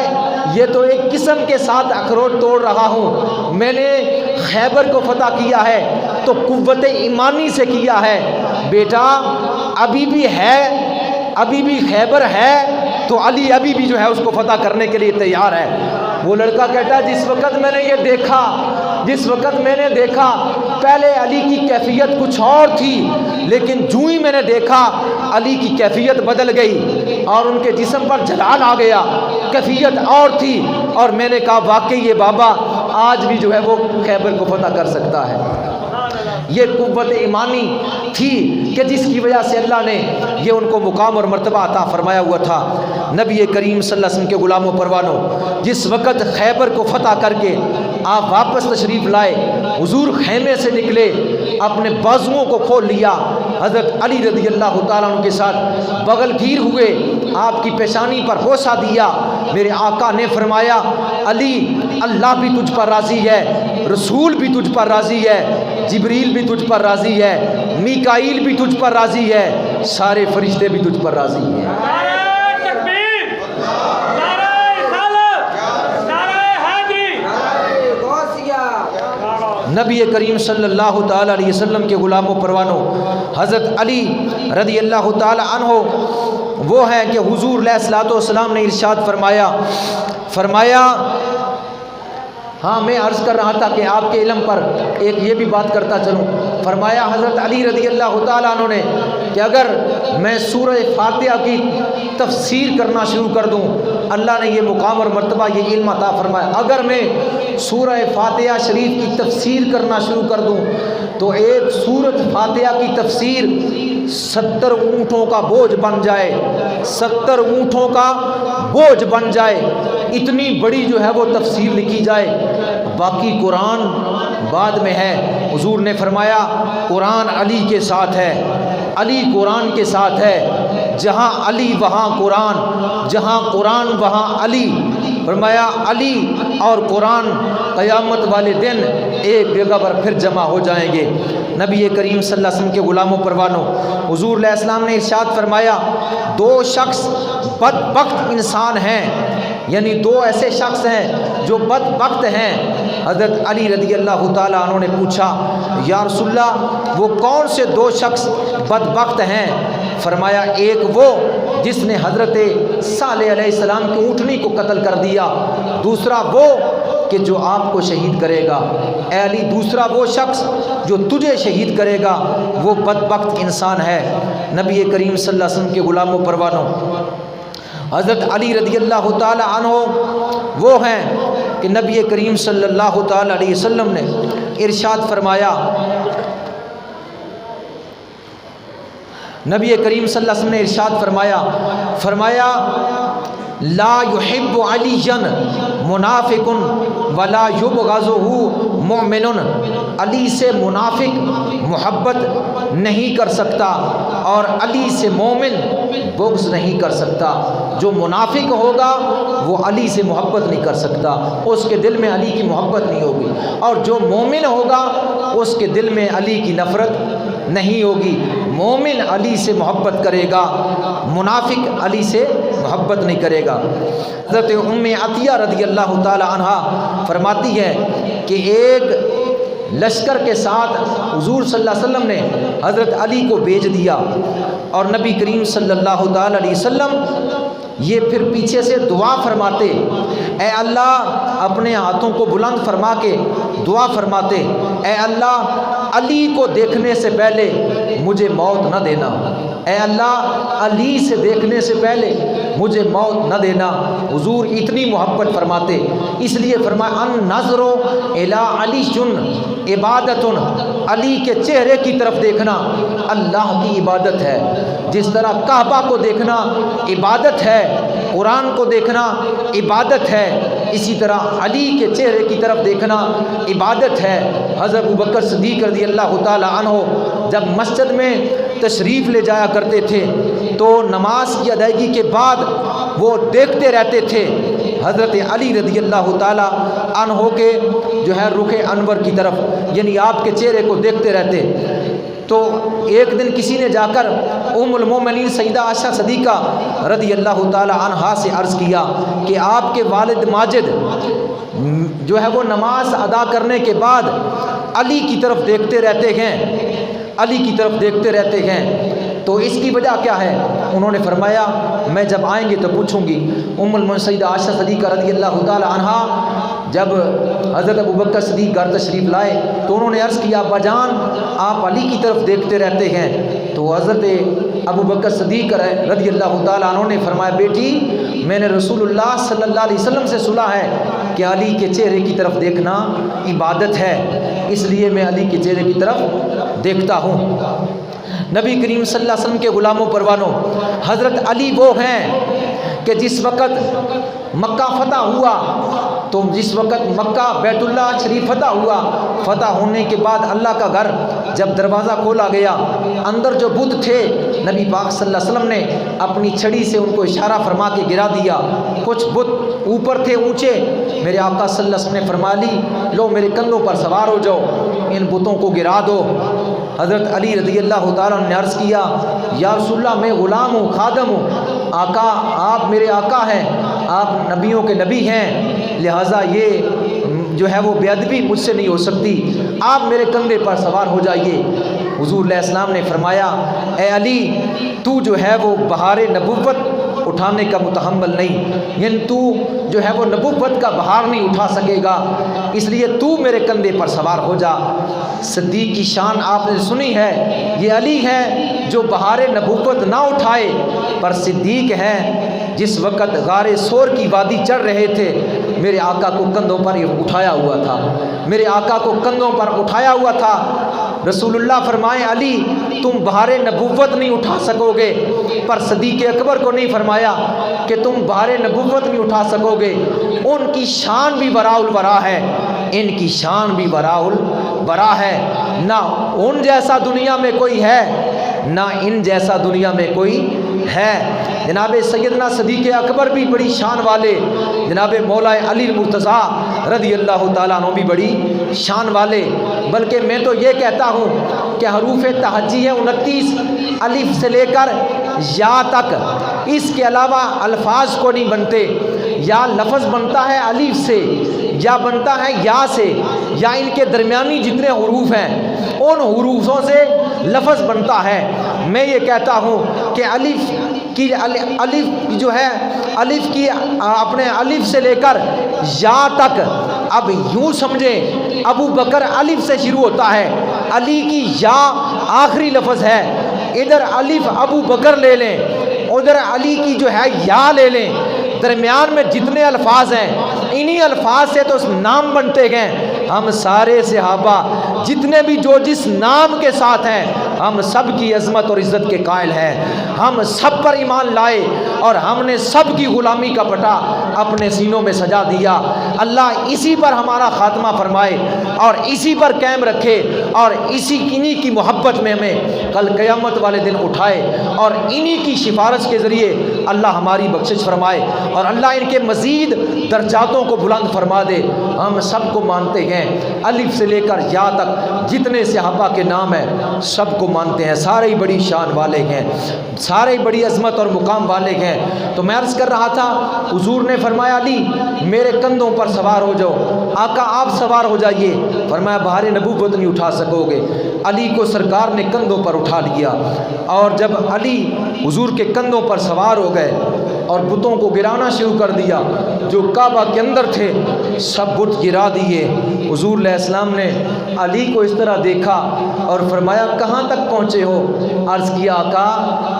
یہ تو ایک قسم کے ساتھ اخروٹ توڑ رہا ہوں، میں نے خیبر کو فتح کیا ہے تو قوت ایمانی سے کیا ہے۔ بیٹا ابھی بھی ہے، ابھی بھی خیبر ہے تو علی ابھی بھی جو ہے اس کو فتح کرنے کے لیے تیار ہے۔ وہ لڑکا کہتا ہے جس وقت میں نے یہ دیکھا، جس وقت میں نے دیکھا پہلے علی کی کیفیت کچھ اور تھی، لیکن جو ہی میں نے دیکھا علی کی کیفیت بدل گئی اور ان کے جسم پر جلال آ گیا، کیفیت اور تھی، اور میں نے کہا واقعی یہ بابا آج بھی جو ہے وہ خیبر کو فتح کر سکتا ہے۔ یہ قوت ایمانی تھی کہ جس کی وجہ سے اللہ نے یہ ان کو مقام اور مرتبہ عطا فرمایا ہوا تھا۔ نبی کریم صلی اللہ علیہ وسلم کے غلاموں پروانوں، جس وقت خیبر کو فتح کر کے آپ واپس تشریف لائے، حضور خیمے سے نکلے، اپنے بازوؤں کو کھول لیا، حضرت علی رضی اللہ تعالیٰ عنہ کے ساتھ بغل گیر ہوئے، آپ کی پیشانی پر بوسہ دیا۔ میرے آقا نے فرمایا علی اللہ بھی تجھ پر راضی ہے، رسول بھی تجھ پر راضی ہے، جبریل بھی تجھ پر راضی ہے، میکائیل بھی تجھ پر راضی ہے، سارے فرشتے بھی تجھ پر راضی ہیں۔ نبی کریم صلی اللہ تعالیٰ علیہ وسلم کے غلاموں پروانوں، حضرت علی رضی اللہ تعالیٰ عنہ وہ ہیں کہ حضور علیہ الصلوۃ والسلام نے ارشاد فرمایا ہاں میں عرض کر رہا تھا کہ آپ کے علم پر ایک یہ بھی بات کرتا چلوں۔ فرمایا حضرت علی رضی اللہ تعالیٰ عنہ نے کہ اگر میں سورہ فاتحہ کی تفسیر کرنا شروع کر دوں، اللہ نے یہ مقام اور مرتبہ یہ علم عطا فرمایا، اگر میں سورہ فاتحہ شریف کی تفسیر کرنا شروع کر دوں تو ایک سورۃ فاتحہ کی تفسیر 70 اونٹوں کا بوجھ بن جائے، 70 اونٹوں کا بوجھ بن جائے، اتنی بڑی جو ہے وہ تفسیر لکھی جائے۔ باقی قرآن بعد میں ہے۔ حضور نے فرمایا قرآن علی کے ساتھ ہے، علی قرآن کے ساتھ ہے، جہاں علی وہاں قرآن، جہاں قرآن وہاں علی۔ فرمایا علی اور قرآن قیامت والے دن ایک جگہ پر پھر جمع ہو جائیں گے۔ نبی کریم صلی اللہ علیہ وسلم کے غلاموں پروانوں، حضور علیہ السلام نے ارشاد فرمایا دو شخص بدبخت انسان ہیں، یعنی دو ایسے شخص ہیں جو بدبخت ہیں۔ حضرت علی رضی اللہ تعالیٰ عنہ نے پوچھا یا رسول اللہ وہ کون سے دو شخص بدبخت ہیں؟ فرمایا ایک وہ جس نے حضرت صالح علیہ السلام کی اونٹنی کو قتل کر دیا، دوسرا وہ کہ جو آپ کو شہید کرے گا۔ اے علی دوسرا وہ شخص جو تجھے شہید کرے گا وہ بدبخت انسان ہے۔ نبی کریم صلی اللہ علیہ وسلم کے غلاموں پروانوں، حضرت علی رضی اللہ تعالی عنہ وہ ہیں کہ نبی کریم صلی اللہ تعالی علیہ وسلم نے ارشاد فرمایا، نبی کریم صلی اللہ علیہ وسلم نے ارشاد فرمایا لا يحب علیا منافق ولا يبغضه مؤمن، علی سے منافق محبت نہیں کر سکتا اور علی سے مومن بغض نہیں کر سکتا۔ جو منافق ہوگا وہ علی سے محبت نہیں کر سکتا، اس کے دل میں علی کی محبت نہیں ہوگی، اور جو مومن ہوگا اس کے دل میں علی کی نفرت نہیں ہوگی۔ مومن علی سے محبت کرے گا، منافق علی سے محبت نہیں کرے گا۔ حضرت ام عطیہ رضی اللہ تعالی عنہا فرماتی ہے کہ ایک لشکر کے ساتھ حضور صلی اللہ علیہ وسلم نے حضرت علی کو بھیج دیا، اور نبی کریم صلی اللہ تعالی علیہ وسلم یہ پھر پیچھے سے دعا فرماتے، اے اللہ اپنے ہاتھوں کو بلند فرما کے دعا فرماتے، اے اللہ علی کو دیکھنے سے پہلے مجھے موت نہ دینا، اے اللہ علی سے دیکھنے سے پہلے مجھے موت نہ دینا۔ حضور اتنی محبت فرماتے، اس لیے فرمایا ان نظر الی علی عبادت، علی کے چہرے کی طرف دیکھنا اللہ کی عبادت ہے۔ جس طرح کعبہ کو دیکھنا عبادت ہے، قرآن کو دیکھنا عبادت ہے، اسی طرح علی کے چہرے کی طرف دیکھنا عبادت ہے۔ حضرت ابوبکر صدیق رضی اللہ تعالی عنہ جب مسجد میں تشریف لے جایا کرتے تھے تو نماز کی ادائیگی کے بعد وہ دیکھتے رہتے تھے حضرت علی رضی اللہ تعالی عنہ کے جو ہے رخ انور کی طرف، یعنی آپ کے چہرے کو دیکھتے رہتے۔ تو ایک دن کسی نے جا کر ام المومنین سیدہ عائشہ صدیقہ رضی اللہ تعالی عنہا سے عرض کیا کہ آپ کے والد ماجد جو ہے وہ نماز ادا کرنے کے بعد علی کی طرف دیکھتے رہتے ہیں، علی کی طرف دیکھتے رہتے ہیں، تو اس کی وجہ کیا ہے؟ انہوں نے فرمایا میں جب آئیں گے تو پوچھوں گی۔ ام المومنین سیدہ عائشہ صدیقہ رضی اللہ تعالی عنہا جب حضرت ابوبکر صدیق گھر تشریف لائے تو انہوں نے عرض کیا ابا جان آپ علی کی طرف دیکھتے رہتے ہیں، تو حضرت ابوبکر صدیق رضی اللہ تعالیٰ عنہ نے فرمایا بیٹی میں نے رسول اللہ صلی اللہ علیہ وسلم سے سنا ہے کہ علی کے چہرے کی طرف دیکھنا عبادت ہے، اس لیے میں علی کے چہرے کی طرف دیکھتا ہوں۔ نبی کریم صلی اللہ علیہ وسلم کے غلاموں پروانوں، حضرت علی وہ ہیں کہ جس وقت مکہ فتح ہوا، تو جس وقت مکہ بیت اللہ شریف فتح ہوا، فتح ہونے کے بعد اللہ کا گھر جب دروازہ کھولا گیا، اندر جو بت تھے نبی پاک صلی اللہ علیہ وسلم نے اپنی چھڑی سے ان کو اشارہ فرما کے گرا دیا۔ کچھ بت اوپر تھے اونچے، میرے آقا صلی اللہ علیہ وسلم نے فرما لی لو میرے کندھوں پر سوار ہو جاؤ، ان بتوں کو گرا دو۔ حضرت علی رضی اللہ تعالیٰ نے عرض کیا یا رسول اللہ میں غلام ہوں، خادم ہوں، آقا آپ میرے آقا ہیں، آپ نبیوں کے نبی ہیں، لہٰذا یہ جو ہے وہ بے ادبی مجھ سے نہیں ہو سکتی، آپ میرے کندھے پر سوار ہو جائیے۔ حضور علیہ السلام نے فرمایا اے علی تو جو ہے وہ بہار نبوت اٹھانے کا متحمل نہیں، یعنی تو جو ہے وہ نبوت کا بہار نہیں اٹھا سکے گا، اس لیے تو میرے کندھے پر سوار ہو جا۔ صدیق کی شان آپ نے سنی ہے، یہ علی ہے جو بہار نبوت نہ اٹھائے، پر صدیق ہے جس وقت غار سور کی وادی چڑھ رہے تھے میرے آقا کو کندھوں پر اٹھایا ہوا تھا، میرے آقا کو کندھوں پر اٹھایا ہوا تھا۔ رسول اللہ فرمائے علی تم بہار نبوت نہیں اٹھا سکو گے، پر صدیق اکبر کو نہیں فرمایا کہ تم بھار نبوت نہیں اٹھا سکو گے، ان کی شان بھی براء البراء ہے، ان کی شان بھی براء البراء ہے، نہ ان جیسا دنیا میں کوئی ہے نہ ان جیسا دنیا میں کوئی ہے۔ جناب سیدنا صدیق اکبر بھی بڑی شان والے، جناب مولا علی المرتضیٰ رضی اللہ تعالیٰ عنہ بھی بڑی شان والے، بلکہ میں تو یہ کہتا ہوں کہ حروف تہجی ہے 29 الف سے لے کر یا تک، اس کے علاوہ الفاظ کو نہیں بنتے، یا لفظ بنتا ہے الف سے یا بنتا ہے یا سے، یا ان کے درمیانی جتنے حروف ہیں ان حروفوں سے لفظ بنتا ہے۔ میں یہ کہتا ہوں کہ الف جو ہے الف کی اپنے الف سے لے کر یا تک، اب یوں سمجھیں ابو بکر الف سے شروع ہوتا ہے، علی کی یا آخری لفظ ہے، ادھر الف ابو بکر لے لیں، ادھر علی کی جو ہے یا لے لیں، درمیان میں جتنے الفاظ ہیں انہی الفاظ سے تو نام بنتے گئے۔ ہم سارے صحابہ جتنے بھی جو جس نام کے ساتھ ہیں ہم سب کی عظمت اور عزت کے قائل ہیں، ہم سب پر ایمان لائے اور ہم نے سب کی غلامی کا پٹا اپنے سینوں میں سجا دیا۔ اللہ اسی پر ہمارا خاتمہ فرمائے اور اسی پر قائم رکھے اور انہی کی محبت میں ہمیں کل قیامت والے دن اٹھائے اور انہی کی سفارش کے ذریعے اللہ ہماری بخشش فرمائے اور اللہ ان کے مزید درجاتوں کو بلند فرما دے۔ ہم سب کو مانتے ہیں، الف سے لے کر یا تک جتنے صحابہ کے نام ہیں سب کو مانتے ہیں، سارے ہی بڑی شان والے ہیں، سارے ہی بڑی عظمت اور مقام والے ہیں۔ تو میں عرض کر رہا تھا، حضور نے فرمایا علی میرے کندھوں پر سوار ہو جاؤ۔ آقا آپ سوار ہو جائیے، فرمایا بھار نبوت نہیں اٹھا سکو گے۔ علی کو سرکار نے کندھوں پر اٹھا لیا اور جب علی حضور کے کندھوں پر سوار ہو گئے اور بتوں کو گرانا شروع کر دیا، جو کعبہ کے اندر تھے سب بت گرا دیے۔ حضور علیہ السلام نے علی کو اس طرح دیکھا اور فرمایا کہاں تک پہنچے ہو؟ عرض کیا آقا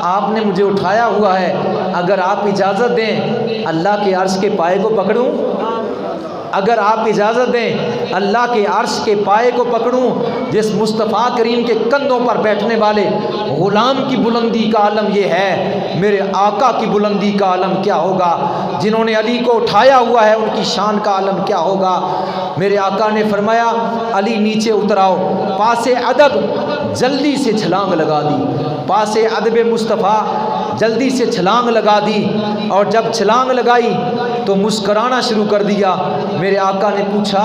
آپ نے مجھے اٹھایا ہوا ہے، اگر آپ اجازت دیں اللہ کے عرش کے پائے کو پکڑوں، اگر آپ اجازت دیں اللہ کے عرش کے پائے کو پکڑوں، جس مصطفیٰ کریم کے کندھوں پر بیٹھنے والے غلام کی بلندی کا عالم یہ ہے، میرے آقا کی بلندی کا عالم کیا ہوگا؟ جنہوں نے علی کو اٹھایا ہوا ہے ان کی شان کا عالم کیا ہوگا؟ میرے آقا نے فرمایا علی نیچے اتراؤ، پاس ادب جلدی سے چھلانگ لگا دی، پاس ادب مصطفیٰ جلدی سے چھلانگ لگا دی اور جب چھلانگ لگائی تو مسکرانا شروع کر دیا۔ میرے آقا نے پوچھا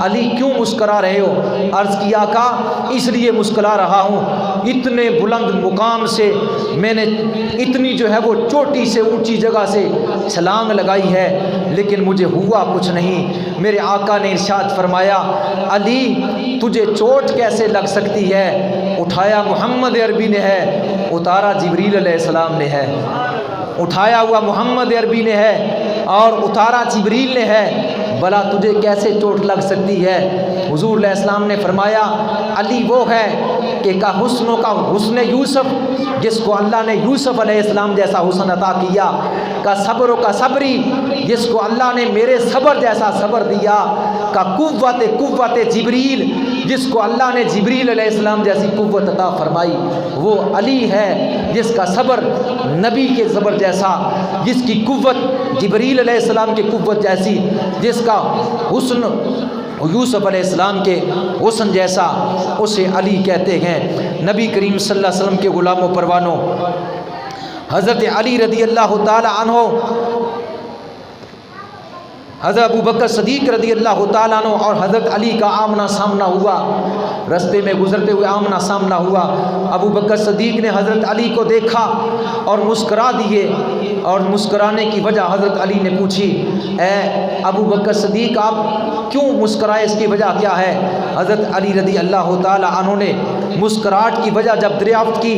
علی کیوں مسکرا رہے ہو؟ عرض کیا آقا اس لیے مسکرا رہا ہوں، اتنے بلند مقام سے میں نے اتنی جو ہے وہ چوٹی سے اونچی جگہ سے چھلانگ لگائی ہے لیکن مجھے ہوا کچھ نہیں۔ میرے آقا نے ارشاد فرمایا علی تجھے چوٹ کیسے لگ سکتی ہے؟ اٹھایا محمد عربی نے ہے، اتارا جبریل علیہ السلام نے ہے، اٹھایا ہوا محمد عربی نے ہے اور اتارا جبریل نے ہے، بھلا تجھے کیسے چوٹ لگ سکتی ہے؟ حضور علیہ السلام نے فرمایا علی وہ ہے کہ کا حسنوں کا حسن یوسف، جس کو اللہ نے یوسف علیہ السلام جیسا حسن عطا کیا، کا صبر کا صبری، جس کو اللہ نے میرے صبر جیسا صبر دیا، کا قوت جبریل، جس کو اللہ نے جبریل علیہ السلام جیسی قوت عطا فرمائی، وہ علی ہے جس کا صبر نبی کے صبر جیسا، جس کی قوت جبریل علیہ السلام کی قوت جیسی، جس کا حسن یوسف علیہ السلام کے حسن جیسا، اسے علی کہتے ہیں۔ نبی کریم صلی اللہ علیہ وسلم کے غلام و پروانوں، حضرت علی رضی اللہ تعالی عنہ، حضرت ابو بکر صدیق رضی اللہ تعالیٰ عنہ اور حضرت علی کا آمنا سامنا ہوا، رستے میں گزرتے ہوئے آمنا سامنا ہوا۔ ابو بکر صدیق نے حضرت علی کو دیکھا اور مسکرا دیے، اور مسکرانے کی وجہ حضرت علی نے پوچھی، اے ابو بکر صدیق آپ کیوں مسکرائے، اس کی وجہ کیا ہے؟ حضرت علی رضی اللہ تعالیٰ عنہ نے مسکراہٹ کی وجہ جب دریافت کی،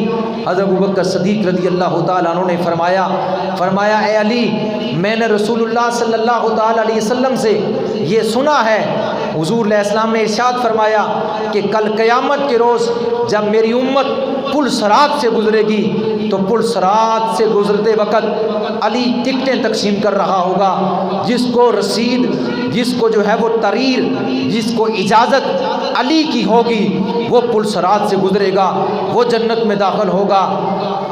حضرت ابو بکر صدیق رضی اللہ تعالیٰ عنہ نے فرمایا اے علی میں نے رسول اللہ صلی اللہ تعالیٰ علیہ وسلم سے یہ سنا ہے، حضور علیہ السلام نے ارشاد فرمایا کہ کل قیامت کے روز جب میری امت پل صراط سے گزرے گی تو پل صراط سے گزرتے وقت علی ٹکٹیں تقسیم کر رہا ہوگا، جس کو رسید، جس کو جو ہے وہ تریر، جس کو اجازت علی کی ہوگی وہ پل صراط سے گزرے گا، وہ جنت میں داخل ہوگا،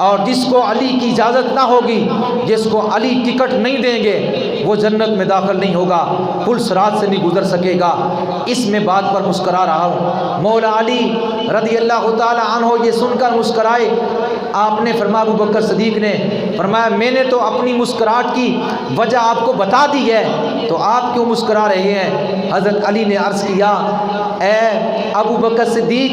اور جس کو علی کی اجازت نہ ہوگی، جس کو علی ٹکٹ نہیں دیں گے وہ جنت میں داخل نہیں ہوگا، پل صراط سے نہیں گزر سکے گا۔ اس میں بات پر مسکرا رہا ہوں۔ مولا علی رضی اللہ تعالی عنہ یہ سن کر مسکرائے۔ آپ نے فرمایا، ابو بکر صدیق نے فرمایا میں نے تو اپنی مسکراہٹ کی وجہ آپ کو بتا دی ہے، تو آپ کیوں مسکرا رہے ہیں؟ حضرت علی نے عرض کیا، اے ابو بکر صدیق،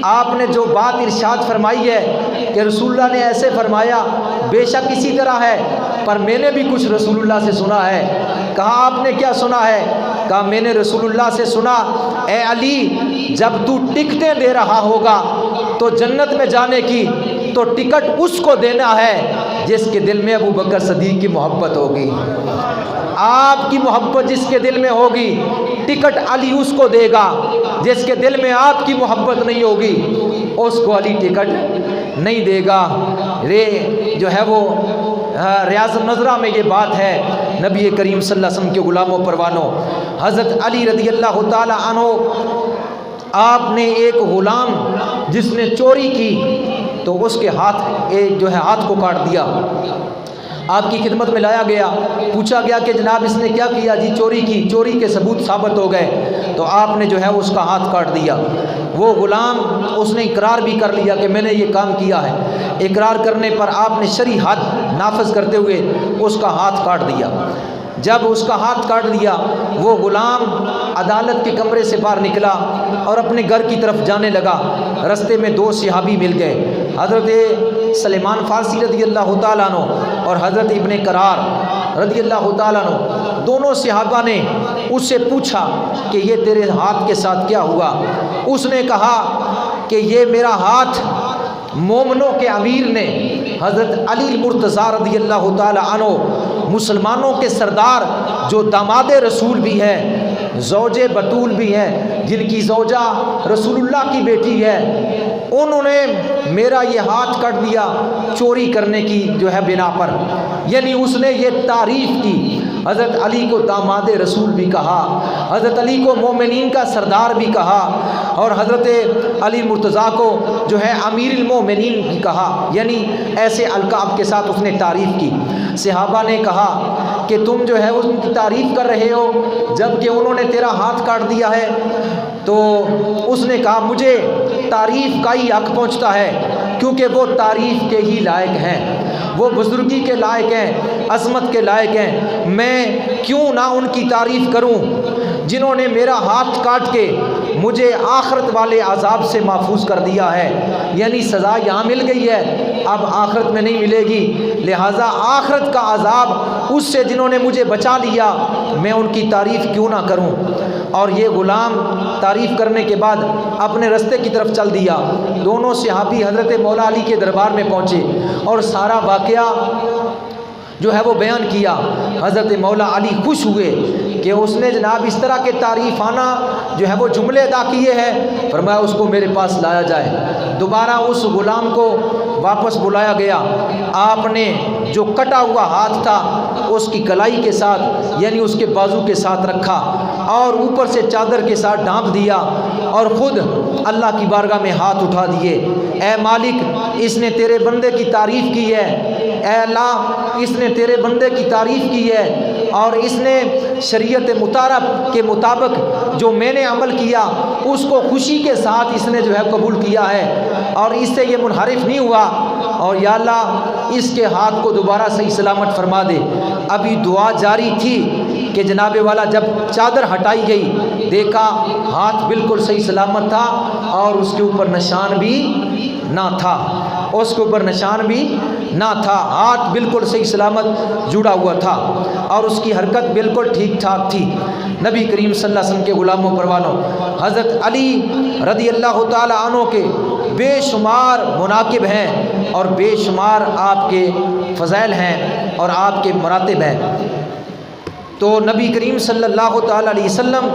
آپ نے جو بات ارشاد فرمائی ہے کہ رسول اللہ نے ایسے فرمایا، بے شک اسی طرح ہے، پر میں نے بھی کچھ رسول اللہ سے سنا ہے۔ کہا آپ نے کیا سنا ہے؟ کہا میں نے رسول اللہ سے سنا، اے علی جب تو ٹکٹیں دے رہا ہوگا تو جنت میں جانے کی، تو ٹکٹ اس کو دینا ہے جس کے دل میں ابو بکر صدیق کی محبت ہوگی۔ آپ کی محبت جس کے دل میں ہوگی، ٹکٹ علی اس کو دے گا۔ جس کے دل میں آپ کی محبت نہیں ہوگی اس کو علی ٹکٹ نہیں دے گا۔ جو ہے وہ ریاض النظرہ میں یہ بات ہے، نبی کریم صلی اللہ علیہ وسلم کے غلاموں پروانوں، حضرت علی رضی اللہ تعالی عنہ، آپ نے ایک غلام جس نے چوری کی تو اس کے ہاتھ کو کاٹ دیا۔ آپ کی خدمت میں لایا گیا، پوچھا گیا کہ جناب اس نے کیا کیا؟ جی چوری کی، چوری کے ثبوت ثابت ہو گئے، تو آپ نے جو ہے اس کا ہاتھ کاٹ دیا۔ وہ غلام اس نے اقرار بھی کر لیا کہ میں نے یہ کام کیا ہے۔ اقرار کرنے پر آپ نے شرعی حد نافذ کرتے ہوئے اس کا ہاتھ کاٹ دیا۔ جب اس کا ہاتھ کاٹ دیا، وہ غلام عدالت کے کمرے سے باہر نکلا اور اپنے گھر کی طرف جانے لگا۔ رستے میں دو صحابی مل گئے، حضرت سلیمان فارسی رضی اللہ تعالیٰ عنہ اور حضرت ابن قرار رضی اللہ تعالیٰ عنہ۔ دونوں صحابہ نے اس سے پوچھا کہ یہ تیرے ہاتھ کے ساتھ کیا ہوا؟ اس نے کہا کہ یہ میرا ہاتھ مومنوں کے امیر نے، حضرت علی المرتضیٰ رضی اللہ تعالی عنہ، مسلمانوں کے سردار، جو داماد رسول بھی ہیں، زوج بطول بھی ہیں، جن کی زوجہ رسول اللہ کی بیٹی ہے، انہوں نے میرا یہ ہاتھ کٹ دیا چوری کرنے کی جو ہے بنا پر۔ یعنی اس نے یہ تعریف کی، حضرت علی کو داماد رسول بھی کہا، حضرت علی کو مومنین کا سردار بھی کہا، اور حضرت علی مرتضیٰ کو جو ہے امیر المومنین بھی کہا، یعنی ایسے القاب کے ساتھ اس نے تعریف کی۔ صحابہ نے کہا کہ تم جو ہے ان کی تعریف کر رہے ہو جب کہ انہوں نے تیرا ہاتھ کاٹ دیا ہے؟ تو اس نے کہا مجھے تعریف کا ہی حق پہنچتا ہے، کیونکہ وہ تعریف کے ہی لائق ہیں، وہ بزرگی کے لائق ہیں، عظمت کے لائق ہیں۔ میں کیوں نہ ان کی تعریف کروں جنہوں نے میرا ہاتھ کاٹ کے مجھے آخرت والے عذاب سے محفوظ کر دیا ہے۔ یعنی سزا یہاں مل گئی ہے، اب آخرت میں نہیں ملے گی، لہٰذا آخرت کا عذاب اس سے جنہوں نے مجھے بچا لیا، میں ان کی تعریف کیوں نہ کروں۔ اور یہ غلام تعریف کرنے کے بعد اپنے رستے کی طرف چل دیا۔ دونوں صحابی حضرت مولا علی کے دربار میں پہنچے اور سارا واقعہ جو ہے وہ بیان کیا۔ حضرت مولا علی خوش ہوئے کہ اس نے جناب اس طرح کے تعریفانہ جو ہے وہ جملے ادا کیے ہیں، فرمایا اس کو میرے پاس لایا جائے۔ دوبارہ اس غلام کو واپس بلایا گیا۔ آپ نے جو کٹا ہوا ہاتھ تھا اس کی کلائی کے ساتھ، یعنی اس کے بازو کے ساتھ رکھا، اور اوپر سے چادر کے ساتھ ڈھانپ دیا، اور خود اللہ کی بارگاہ میں ہاتھ اٹھا دیے۔ اے مالک، اس نے تیرے بندے کی تعریف کی ہے، اے اللہ اس نے تیرے بندے کی تعریف کی ہے، اور اس نے شریعت مطالعہ کے مطابق جو میں نے عمل کیا اس کو خوشی کے ساتھ اس نے جو ہے قبول کیا ہے، اور اس سے یہ منحرف نہیں ہوا، اور یا اللہ اس کے ہاتھ کو دوبارہ صحیح سلامت فرما دے۔ ابھی دعا جاری تھی کہ جناب والا جب چادر ہٹائی گئی، دیکھا ہاتھ بالکل صحیح سلامت تھا، اور اس کے اوپر نشان بھی نہ تھا، اس کے اوپر نشان بھی نہ تھا، ہاتھ بالکل صحیح سلامت جڑا ہوا تھا، اور اس کی حرکت بالکل ٹھیک ٹھاک تھی۔ نبی کریم صلی اللہ علیہ وسلم کے غلاموں پروانوں، حضرت علی رضی اللہ تعالی عنہ کے بے شمار مناقب ہیں اور بے شمار آپ کے فضائل ہیں اور آپ کے مراتب ہیں۔ تو نبی کریم صلی اللہ تعالی علیہ وسلم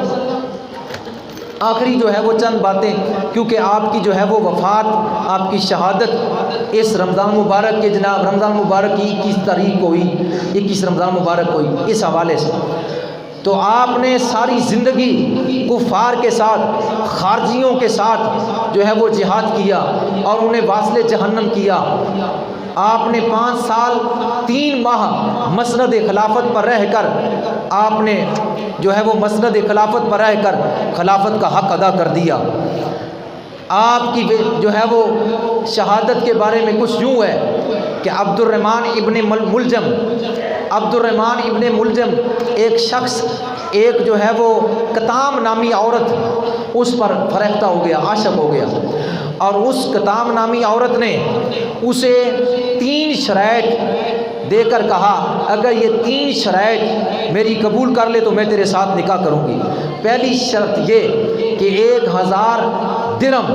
آخری جو ہے وہ چند باتیں، کیونکہ آپ کی جو ہے وہ وفات، آپ کی شہادت اس رمضان مبارک کے جناب رمضان مبارک کی 21 تاریخ کو ہوئی، 21 رمضان مبارک کو ہوئی، اس حوالے سے تو آپ نے ساری زندگی کفار کے ساتھ، خارجیوں کے ساتھ جو ہے وہ جہاد کیا اور انہیں واصل جہنم کیا۔ آپ نے 5 سال 3 ماہ مسند خلافت پر رہ کر آپ نے جو ہے وہ مسند خلافت پر رہ کر خلافت کا حق ادا کر دیا۔ آپ کی جو ہے وہ شہادت کے بارے میں کچھ یوں ہے کہ عبد الرحمن ابن ملجم ایک شخص، ایک جو ہے وہ کتام نامی عورت اس پر فرختہ ہو گیا، عاشق ہو گیا، اور اس کتام نامی عورت نے اسے 3 شرائط دے کر کہا اگر یہ 3 شرائط میری قبول کر لے تو میں تیرے ساتھ نکاح کروں گی۔ پہلی شرط یہ کہ 1000 درہم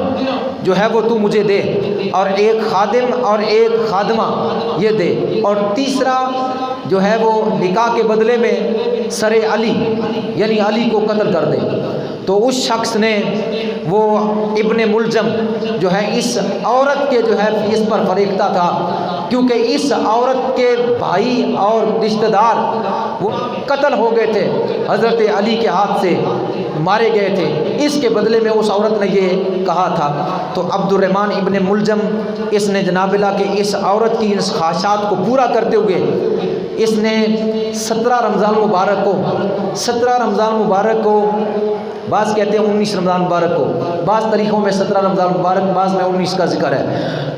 جو ہے وہ تو مجھے دے، اور 1 خادم اور 1 خادمہ یہ دے، اور تیسرا جو ہے وہ نکاح کے بدلے میں سر علی یعنی علی کو قتل کر دے۔ تو اس شخص نے، وہ ابن ملجم جو ہے، اس عورت کے جو ہے اس پر فریختہ تھا، کیونکہ اس عورت کے بھائی اور رشتہ دار وہ قتل ہو گئے تھے، حضرت علی کے ہاتھ سے مارے گئے تھے، اس کے بدلے میں اس عورت نے یہ کہا تھا۔ تو عبد الرحمن ابن ملجم اس نے جناب اللہ کہ اس عورت کی اس خواہشات کو پورا کرتے ہوئے اس نے 17 رمضان مبارک کو بعض کہتے ہیں 19 رمضان مبارک کو، بعض تاریخوں میں 17 رمضان مبارک، بعض میں 19 کا ذکر ہے۔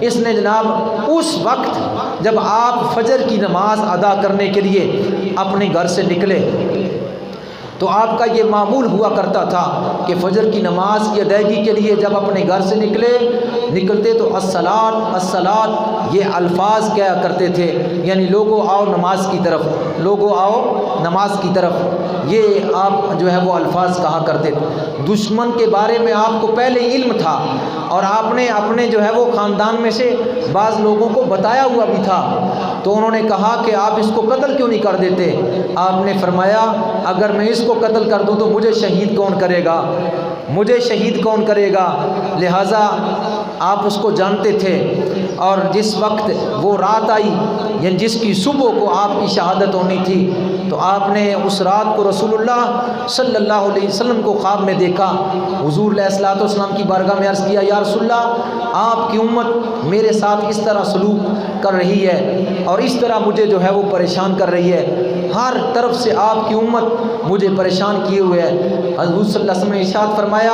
اس نے جناب اس وقت جب آپ فجر کی نماز ادا کرنے کے لیے اپنے گھر سے نکلے تو آپ کا یہ معمول ہوا کرتا تھا کہ فجر کی نماز کی ادائیگی کے لیے جب اپنے گھر سے نکلتے تو الصلاۃ الصلاۃ یہ الفاظ کیا کرتے تھے، یعنی لوگو آؤ نماز کی طرف، لوگو آؤ نماز کی طرف، یہ آپ جو ہے وہ الفاظ کہا کرتے تھے۔ دشمن کے بارے میں آپ کو پہلے علم تھا اور آپ نے اپنے جو ہے وہ خاندان میں سے بعض لوگوں کو بتایا ہوا بھی تھا، تو انہوں نے کہا کہ آپ اس کو قتل کیوں نہیں کر دیتے؟ آپ نے فرمایا اگر میں اس کو قتل کر دوں تو مجھے شہید کون کرے گا؟ لہٰذا آپ اس کو جانتے تھے، اور جس وقت وہ رات آئی یعنی جس کی صبح کو آپ کی شہادت ہونی تھی، تو آپ نے اس رات کو رسول اللہ صلی اللہ علیہ وسلم کو خواب میں دیکھا۔ حضور علیہ الصلوۃ والسلام کی بارگاہ میں عرض کیا یا رسول اللہ آپ کی امت میرے ساتھ اس طرح سلوک کر رہی ہے اور اس طرح مجھے جو ہے وہ پریشان کر رہی ہے، ہر طرف سے آپ کی امت مجھے پریشان کیے ہوئے ہے۔ حضور صلی اللہ علیہ وسلم نے ارشاد فرمایا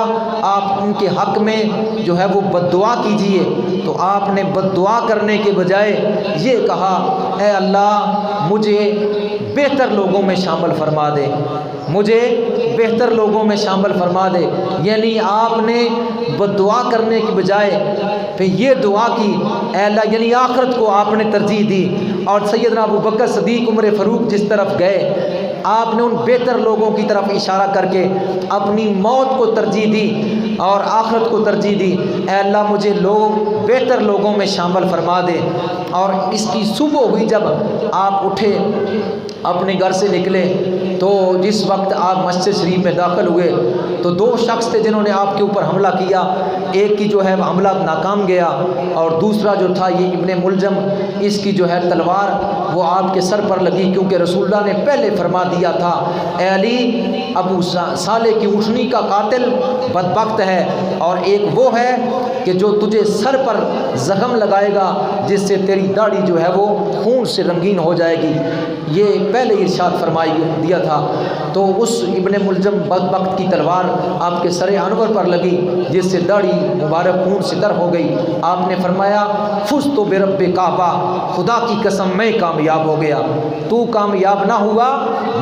آپ ان کے حق میں جو ہے وہ بد دعا کیجئے، تو آپ نے بد دعا کرنے کے بجائے یہ کہا اے اللہ مجھے بہتر لوگوں میں شامل فرما دے، مجھے بہتر لوگوں میں شامل فرما دے۔ یعنی آپ نے بد دعا کرنے کے بجائے پھر یہ دعا کی اے اللہ، یعنی آخرت کو آپ نے ترجیح دی، اور سیدنا ابو بکر صدیق عمر فاروق جس طرف گئے آپ نے ان بہتر لوگوں کی طرف اشارہ کر کے اپنی موت کو ترجیح دی اور آخرت کو ترجیح دی۔ اے اللہ مجھے بہتر لوگوں میں شامل فرما دے۔ اور اس کی صبح ہوئی جب آپ اٹھے اپنے گھر سے نکلے، تو جس وقت آپ مسجد شریف میں داخل ہوئے تو 2 شخص تھے جنہوں نے آپ کے اوپر حملہ کیا، ایک کی جو ہے حملہ ناکام گیا اور دوسرا جو تھا یہ ابن ملجم، اس کی جو ہے تلوار وہ آپ کے سر پر لگی، کیونکہ رسول اللہ نے پہلے فرما دیا تھا اے علی ابو صالح کی اٹھنی کا قاتل بدبخت ہے، اور ایک وہ ہے کہ جو تجھے سر پر زخم لگائے گا جس سے تیری داڑھی جو ہے وہ خون سے رنگین ہو جائے گی، یہ پہلے ارشاد فرمائی دیا تھا۔ تو اس ابن ملجم بدبخت کی تلوار آپ کے سر انور پر لگی جس سے داڑھی مبارک خون سے تر ہو گئی۔ آپ نے فرمایا فزت برب کعبہ، خدا کی قسم میں کامیاب ہو گیا، تو کامیاب نہ ہوا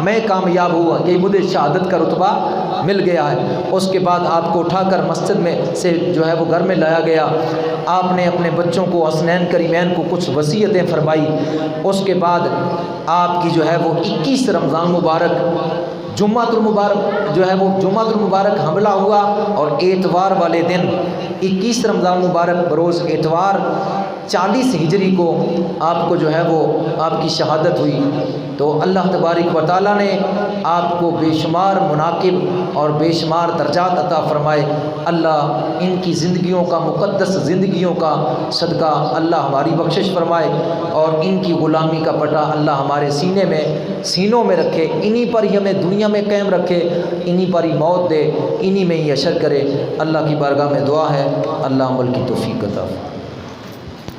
میں کامیاب ہوا، یہ مجھے شہادت کا رتبہ مل گیا ہے۔ اس کے بعد آپ کو اٹھا کر مسجد میں سے جو ہے وہ گھر میں لایا گیا، آپ نے اپنے بچوں کو حسنین کریمین کو کچھ وصیتیں فرمائی۔ اس کے بعد آپ کی جو ہے وہ 21 رمضان مبارک جمعۃ المبارک جو ہے وہ جمعۃ المبارک حملہ ہوا، اور اتوار والے دن 21 رمضان مبارک بروز اتوار 40 ہجری کو آپ کو جو ہے وہ آپ کی شہادت ہوئی۔ تو اللہ تبارک و تعالیٰ نے آپ کو بے شمار مناقب اور بے شمار درجات عطا فرمائے۔ اللہ ان کی زندگیوں کا، مقدس زندگیوں کا صدقہ اللہ ہماری بخشش فرمائے، اور ان کی غلامی کا پٹا اللہ ہمارے سینوں میں رکھے، انہی پر ہی ہمیں دنیا میں قائم رکھے، انہی پر ہی موت دے، انہی میں ہی حشر کرے۔ اللہ کی بارگاہ میں دعا ہے، اللہ عمل کی توفیق عطا فرمائے۔